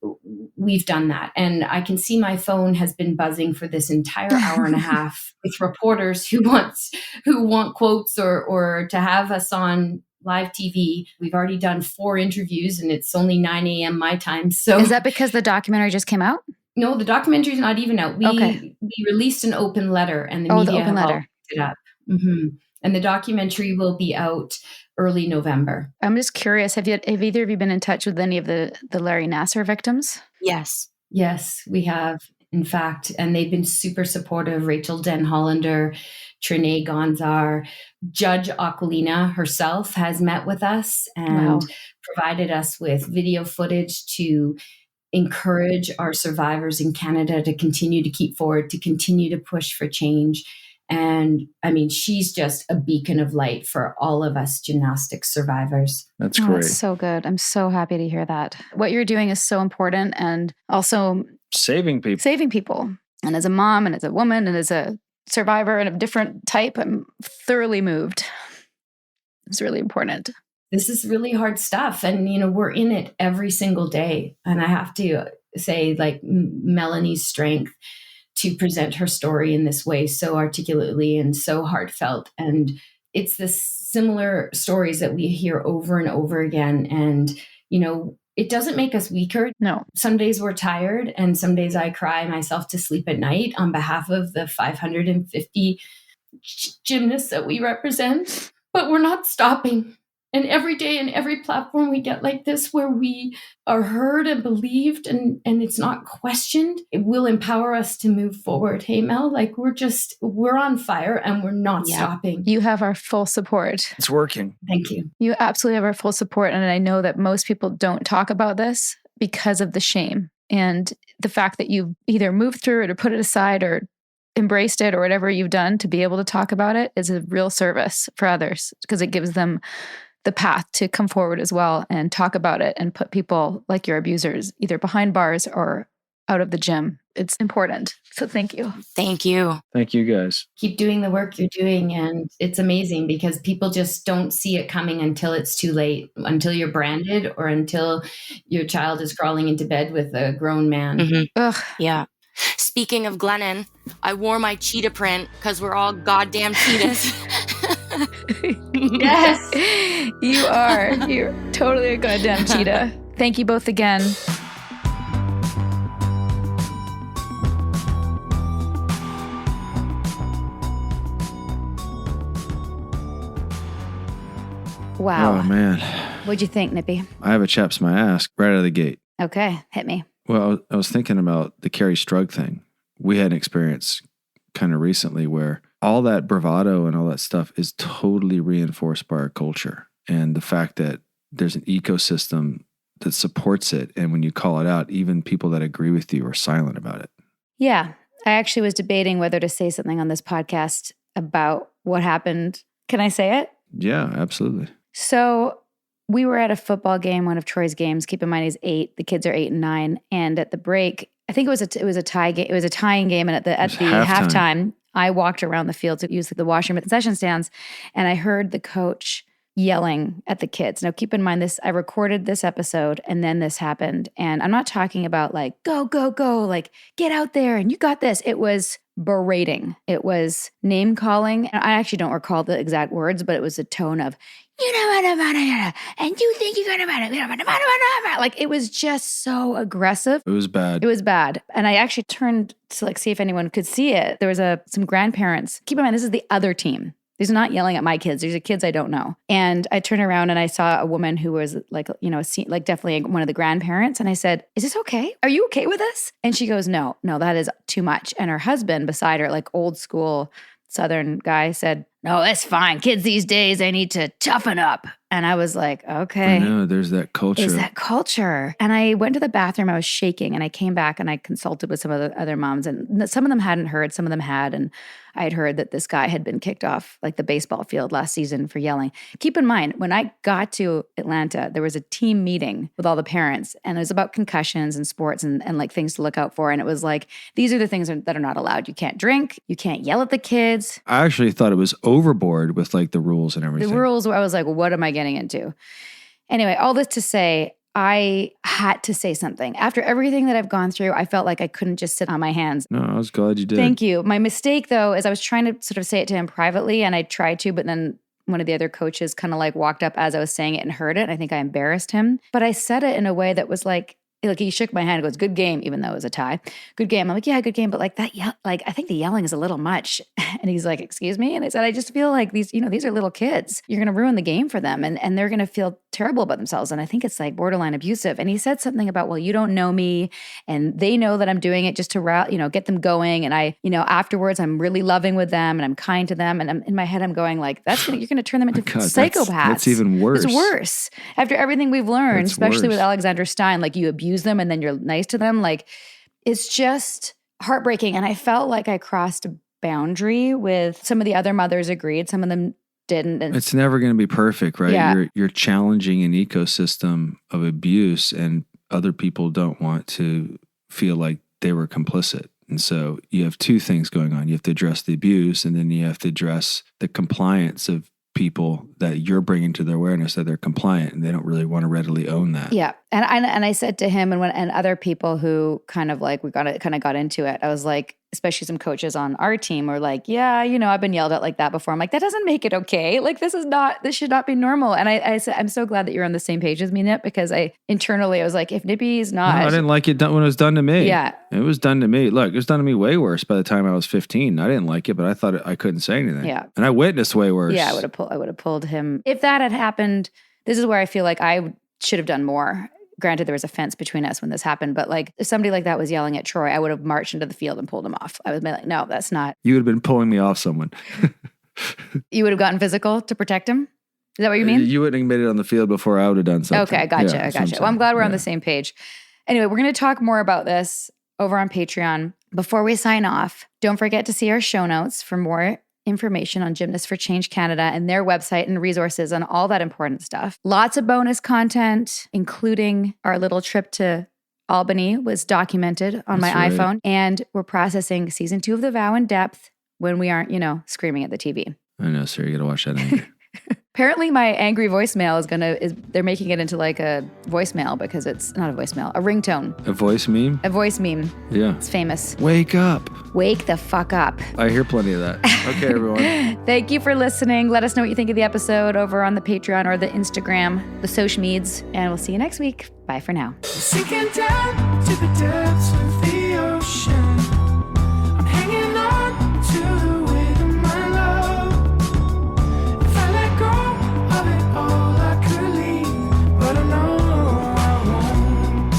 we've done that. And I can see my phone has been buzzing for this entire hour and a half with reporters who want quotes or to have us on live TV. We've already done 4 interviews and it's only 9 a.m. my time. So Is that because the documentary just came out? no, the documentary is not even out. We released an open letter and the media open have all letter. picked it up. And the documentary will be out early November. I'm just curious, have either of you been in touch with any of the Larry Nassar victims? Yes. Yes, we have, in fact, and they've been super supportive. Rachel Den Hollander, Trinae Gonzar, Judge Aquilina herself has met with us and provided us with video footage to encourage our survivors in Canada to continue to keep forward, to continue to push for change. And I mean, she's just a beacon of light for all of us gymnastics survivors. That's great. That's so good. I'm so happy to hear that. What you're doing is so important and also Saving people. saving people. And as a mom and as a woman and as a survivor and of different type, I'm thoroughly moved. It's really important. This is really hard stuff. And, you know, we're in it every single day. And I have to say, like, Melanie's strength to present her story in this way so articulately and so heartfelt. And it's the similar stories that we hear over and over again. And, you know, it doesn't make us weaker. No. Some days we're tired and some days I cry myself to sleep at night on behalf of the 550 gymnasts that we represent, but we're not stopping. And every day and every platform we get like this, where we are heard and believed and it's not questioned, it will empower us to move forward. Hey, Mel, like we're on fire and we're not stopping. You have our full support. It's working. Thank you. You absolutely have our full support. And I know that most people don't talk about this because of the shame and the fact that you've either moved through it or put it aside or embraced it or whatever you've done to be able to talk about it is a real service for others because it gives them the path to come forward as well and talk about it and put people like your abusers either behind bars or out of the gym. It's important. So thank you. Thank you. Thank you guys. Keep doing the work you're doing. And it's amazing because people just don't see it coming until it's too late, until you're branded or until your child is crawling into bed with a grown man. Mm-hmm. Ugh. Yeah. Speaking of Glennon, I wore my cheetah print because we're all goddamn cheetahs. Yes. You are. You're totally a goddamn cheetah. Thank you both again. Wow. Oh, man. What'd you think, Nippy? I have a chaps my ass right out of the gate. Okay, hit me. Well, I was thinking about the Carrie Strug thing. We had an experience kind of recently where all that bravado and all that stuff is totally reinforced by our culture. And the fact that there's an ecosystem that supports it. And when you call it out, even people that agree with you are silent about it. Yeah. I actually was debating whether to say something on this podcast about what happened. Can I say it? Yeah, absolutely. So we were at a football game, one of Troy's games. Keep in mind he's 8. The kids are 8 and 9. And at the break, I think it was a tie game. It was a tying game. And at the halftime, I walked around the field to use the washroom at the concession stands, and I heard the coach yelling at the kids. Now, keep in mind this, I recorded this episode and then this happened. And I'm not talking about like, go, go, go, like get out there and you got this. It was berating. It was name calling. And I actually don't recall the exact words, but it was a tone of, you know what about it, and you think you're going to like it was just so aggressive. It was bad. It was bad. And I actually turned to like see if anyone could see it. There was some grandparents. Keep in mind, this is the other team. These are not yelling at my kids. These are kids I don't know. And I turned around and I saw a woman who was like, you know, like definitely one of the grandparents. And I said, is this okay? Are you okay with this? And she goes, no, that is too much. And her husband beside her, like old school Southern guy, said, no, it's fine. Kids these days, they need to toughen up. And I was like, okay. I know, there's that culture. Is that culture? And I went to the bathroom. I was shaking and I came back and I consulted with some of the other moms. And some of them hadn't heard, some of them had. And I had heard that this guy had been kicked off like the baseball field last season for yelling. Keep in mind, when I got to Atlanta, there was a team meeting with all the parents. And it was about concussions and sports and like things to look out for. And it was like, these are the things that are not allowed. You can't drink. You can't yell at the kids. I actually thought it was overboard with like the rules and everything. The rules where I was like, well, what am I going getting into? Anyway, all this to say, I had to say something. After everything that I've gone through, I felt like I couldn't just sit on my hands. No, I was glad you did. Thank you. My mistake, though, is I was trying to sort of say it to him privately, and I tried to, but then one of the other coaches kind of like walked up as I was saying it and heard it. And I think I embarrassed him. But I said it in a way that was like he shook my hand and goes, good game, even though it was a tie. Good game. I'm like, yeah, good game. But like that, like I think the yelling is a little much. And he's like, excuse me? And I said, I just feel like these are little kids. You're going to ruin the game for them. And they're going to feel terrible about themselves. And I think it's like borderline abusive. And he said something about, well, you don't know me. And they know that I'm doing it just to get them going. And I, afterwards, I'm really loving with them and I'm kind to them. And in my head, I'm going like, you're going to turn them into psychopaths. That's even worse. It's worse. After everything we've learned, especially with Alexander Stein, like you abuse them and then you're nice to them. Like it's just heartbreaking. And I felt like I crossed a boundary with some of the other mothers agreed. Some of them didn't. And it's never going to be perfect, right? Yeah. You're challenging an ecosystem of abuse and other people don't want to feel like they were complicit. And so you have two things going on. You have to address the abuse and then you have to address the compliance of people that you're bringing to their awareness that they're compliant and they don't really want to readily own that. Yeah. And I said to him and other people who kind of like, got into it. I was like, especially some coaches on our team were like, yeah, I've been yelled at like that before. I'm like, that doesn't make it okay. Like, this should not be normal. And I said, I'm so glad that you're on the same page as me, Nip, because I was like, if Nippy's not. No, I didn't like it when it was done to me. Yeah. It was done to me. Look, it was done to me way worse by the time I was 15. I didn't like it, but I thought I couldn't say anything. Yeah. And I witnessed way worse. Yeah, I would have pulled him. If that had happened, this is where I feel like I should have done more. Granted, there was a fence between us when this happened, but like if somebody like that was yelling at Troy, I would have marched into the field and pulled him off. I would be like, no, that's not. You would have been pulling me off someone. You would have gotten physical to protect him? Is that what you mean? You wouldn't have made it on the field before I would have done something. Okay, I gotcha. Yeah, I gotcha. Well, I'm glad we're on the same page. Anyway, we're going to talk more about this over on Patreon. Before we sign off, don't forget to see our show notes for more information on Gymnasts for Change Canada and their website and resources on all that important stuff. Lots of bonus content, including our little trip to Albany was documented on my iPhone. And we're processing season 2 of The Vow in depth when we aren't, screaming at the TV. I know, sir. You got to watch that anger. Apparently my angry voicemail they're making it into like a voicemail because it's not a voicemail, a ringtone. A voice meme? A voice meme. Yeah. It's famous. Wake up. Wake the fuck up. I hear plenty of that. Okay, everyone. Thank you for listening. Let us know what you think of the episode over on the Patreon or the Instagram, the social meds, and we'll see you next week. Bye for now. Sinking down to the depths of the ocean. I'm hanging on to the weight of my love. If I let go of it all, I could leave, but I know I won't.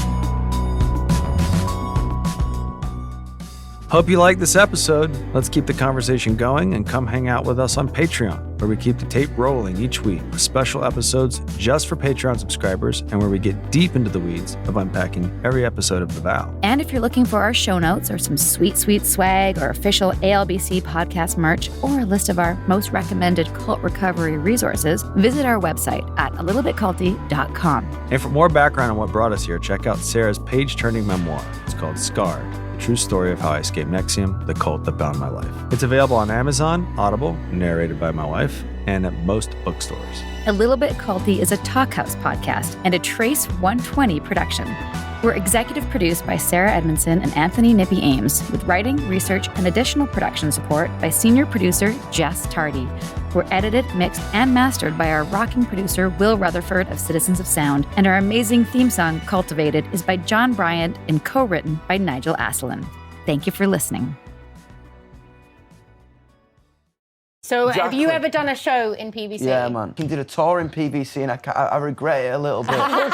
Hope you like this episode. Let's keep the conversation going and come hang out with us on Patreon, where we keep the tape rolling each week with special episodes just for Patreon subscribers and where we get deep into the weeds of unpacking every episode of The Vow. And if you're looking for our show notes or some sweet, sweet swag or official ALBC podcast merch or a list of our most recommended cult recovery resources, visit our website at alittlebitculty.com. And for more background on what brought us here, check out Sarah's page-turning memoir. It's called Scarred, the true story of how I escaped NXIVM, the cult that bound my life. It's available on Amazon, Audible, narrated by my wife, and at most bookstores. A Little Bit Culty is a Talkhouse podcast and a Trace 120 production. We're executive produced by Sarah Edmondson and Anthony Nippy Ames, with writing, research, and additional production support by senior producer Jess Tardy. We're edited, mixed, and mastered by our rocking producer Will Rutherford of Citizens of Sound, and our amazing theme song, Cultivated, is by John Bryant and co-written by Nigel Asselin. Thank you for listening. So have Exactly. you ever done a show in PVC? Yeah, man. I did a tour in PVC and I regret it a little bit. I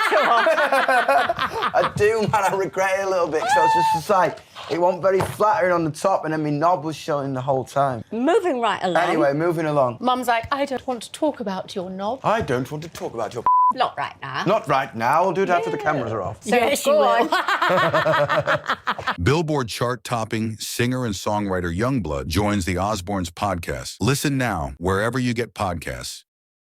do, man. I regret it a little bit. So it's just like, it wasn't very flattering on the top and then my knob was showing the whole time. Moving right along. Anyway, moving along. Mum's like, I don't want to talk about your knob. I don't want to talk about your Not right now. Not right now. I'll do it after the cameras are off. So yes, you will. Billboard chart-topping singer and songwriter Youngblood joins the Osbournes podcast. Listen now wherever you get podcasts